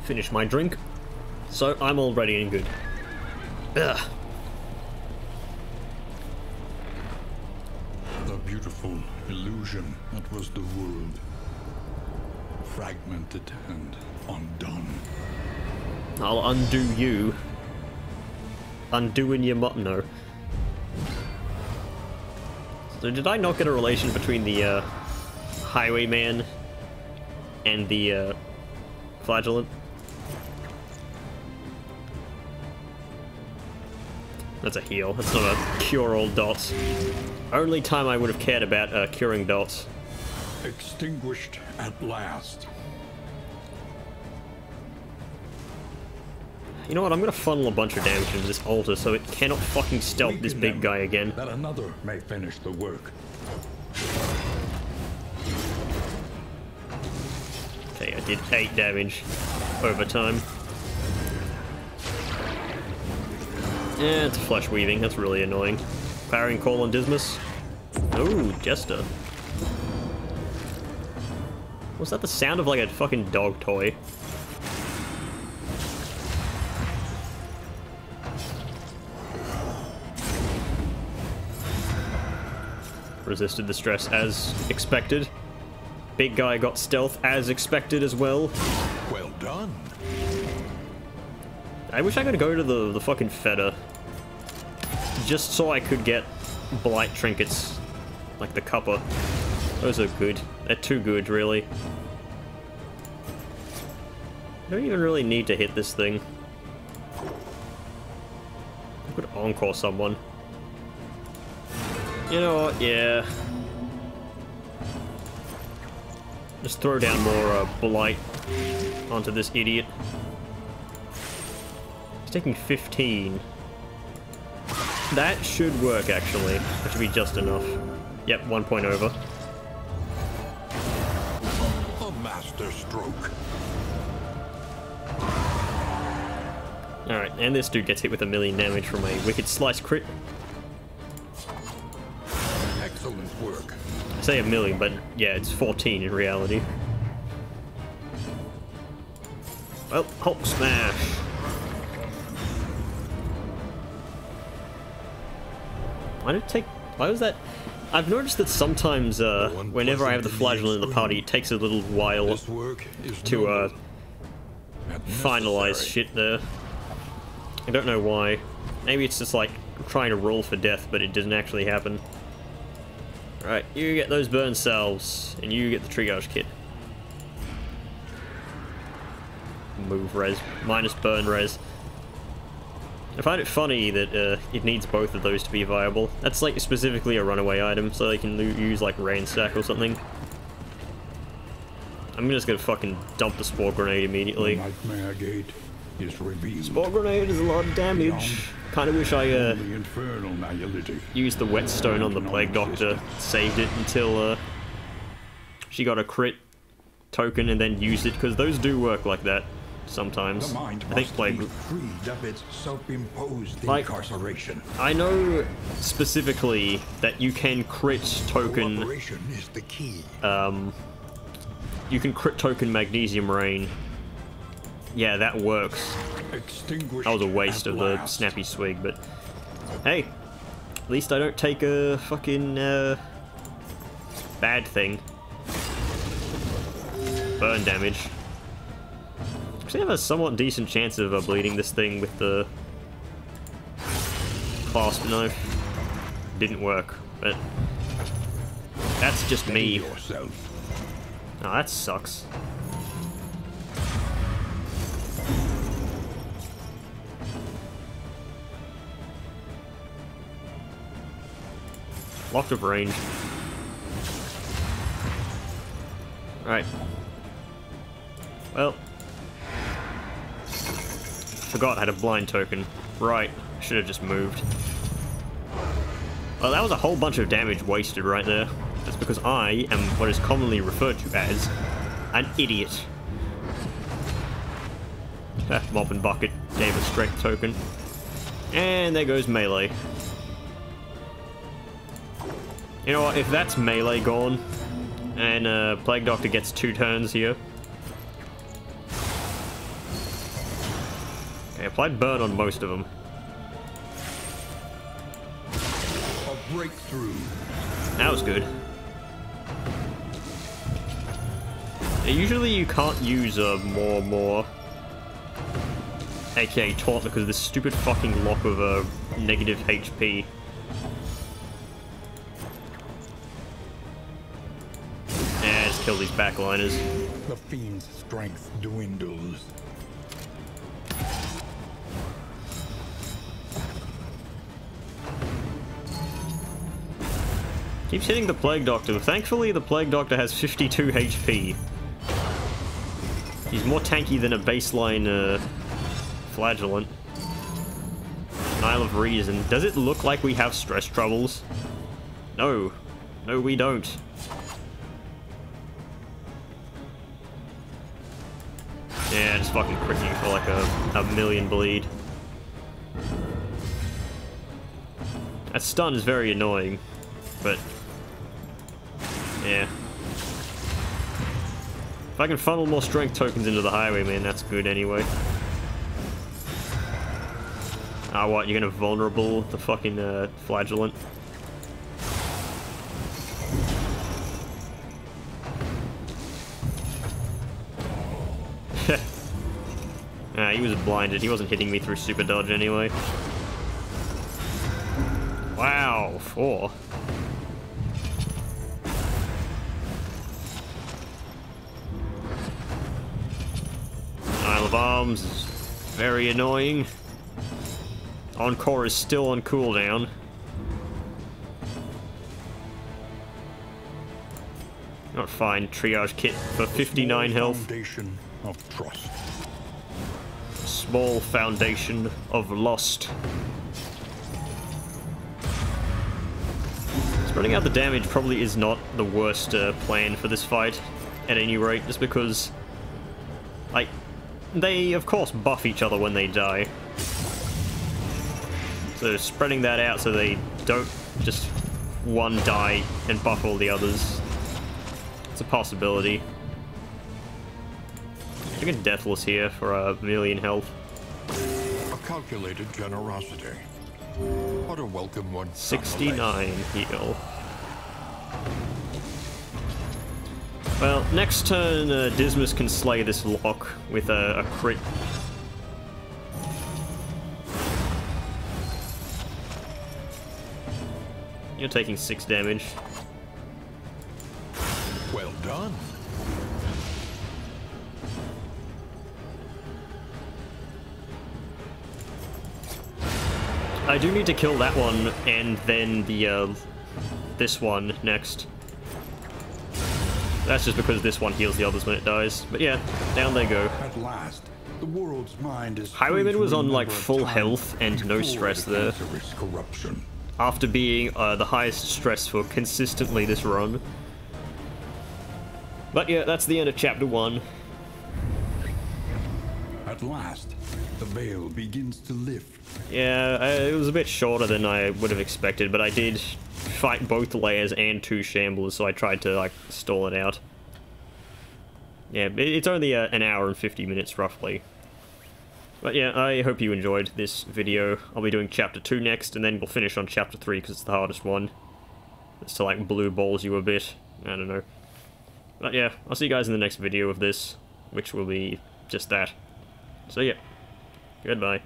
Finish my drink. So I'm all ready and good. Ugh. The beautiful illusion that was the world. Fragmented and undone. I'll undo you. Undoing your no. So did I not get a relation between the highwayman and the flagellant? That's a heal. That's not a cure all dots. Only time I would have cared about curing dots. Extinguished at last. You know what? I'm gonna funnel a bunch of damage into this altar so it cannot fucking stealth this big guy again. That another may finish the work. Okay, I did 8 damage over time. Yeah, it's flesh weaving. That's really annoying. Clarion Call on Dismas. Ooh, Jester. Was that the sound of like a fucking dog toy? Resisted the stress as expected. Big guy got stealth as expected as well. Well done. I wish I could go to the fucking Feta. Just so I could get blight trinkets. Like the cuppa. Those are good. They're too good, really. I don't even really need to hit this thing. I could encore someone. You know what, yeah. Just throw down more blight onto this idiot. He's taking 15. That should work, actually. That should be just enough. Yep, 1 point over. A master stroke. Alright, and this dude gets hit with 1,000,000 damage from a Wicked Slice crit. Excellent work. I say 1,000,000, but yeah, it's 14 in reality. Well, Hulk Smash. Why did it take... Why was that... I've noticed that sometimes, whenever I have the flagellant in the party, it takes a little while to, finalize shit there. I don't know why. Maybe it's just like trying to roll for death, but it doesn't actually happen. Right, you get those burn cells, and you get the triage kit. Move res, minus burn res. I find it funny that it needs both of those to be viable. That's like specifically a runaway item, so they can use like rain stack or something. I'm just gonna fucking dump the spore grenade immediately. Nightmare Gate is revealed. Spore grenade is a lot of damage. Kind of wish I used the whetstone on the Plague Doctor, saved it until she got a crit token and then used it, because those do work like that sometimes. The mind I think must Plague be freed of its self-imposed like, incarceration. I know specifically that you can crit token. Cooperation is the key. You can crit token Magnesium Rain. Yeah, that works. Extinguished That was a waste of the Snappy Swig, but hey, at least I don't take a fucking bad thing. Burn damage. Actually, I have a somewhat decent chance of bleeding this thing with the clasp knife. Didn't work, but that's just me. Yourself. Oh, that sucks. Locked of range. Right. Well. Forgot I had a blind token. Right. Should have just moved. Well, that was a whole bunch of damage wasted right there. That's because I am what is commonly referred to as an idiot. Mop and Bucket gave a strength token. And there goes melee. You know what, if that's melee gone, and Plague Doctor gets 2 turns here. Okay, applied burn on most of them. A breakthrough. That was good. Usually you can't use more, aka taunt, because of this stupid fucking lock of negative HP. Yeah, just kill these backliners. The fiend's strength dwindles. Keeps hitting the Plague Doctor. Thankfully, the Plague Doctor has 52 HP. He's more tanky than a baseline Flagellant. Isle of Reason. Does it look like we have stress troubles? No. No, we don't. Yeah, just fucking cricking for like a million bleed. That stun is very annoying, but yeah. If I can funnel more strength tokens into the Highwayman, that's good anyway. Ah, what? You're gonna vulnerable the fucking Flagellant? Ah, he was blinded. He wasn't hitting me through super dodge anyway. Wow, 4. Isle of Arms is very annoying. Encore is still on cooldown. Not fine. Triage kit for 59 health. Foundation of trust. Small foundation of lust. Spreading out the damage probably is not the worst plan for this fight, at any rate, just because, like, they of course buff each other when they die. So spreading that out so they don't just one die and buff all the others, it's a possibility. I get Deathless here for a million health. A calculated generosity. What a welcome one. 69 heal. Well, next turn, Dismas can slay this lock with a crit. You're taking 6 damage. Well done. I do need to kill that one and then the this one next. That's just because this one heals the others when it dies. But yeah, down they go. At last, the world's mind is Highwayman was on like full health and no stress there. Corruption. After being the highest stress for consistently this run. But yeah, that's the end of chapter 1. At last, the veil begins to lift. Yeah, it was a bit shorter than I would have expected, but I did fight both layers and 2 shamblers, so I tried to like stall it out. Yeah, it's only an hour and 50 minutes roughly. But yeah, I hope you enjoyed this video. I'll be doing chapter 2 next, and then we'll finish on chapter 3 because it's the hardest one. It's to like blue balls you a bit. I don't know. But yeah, I'll see you guys in the next video of this, which will be just that. So yeah, goodbye.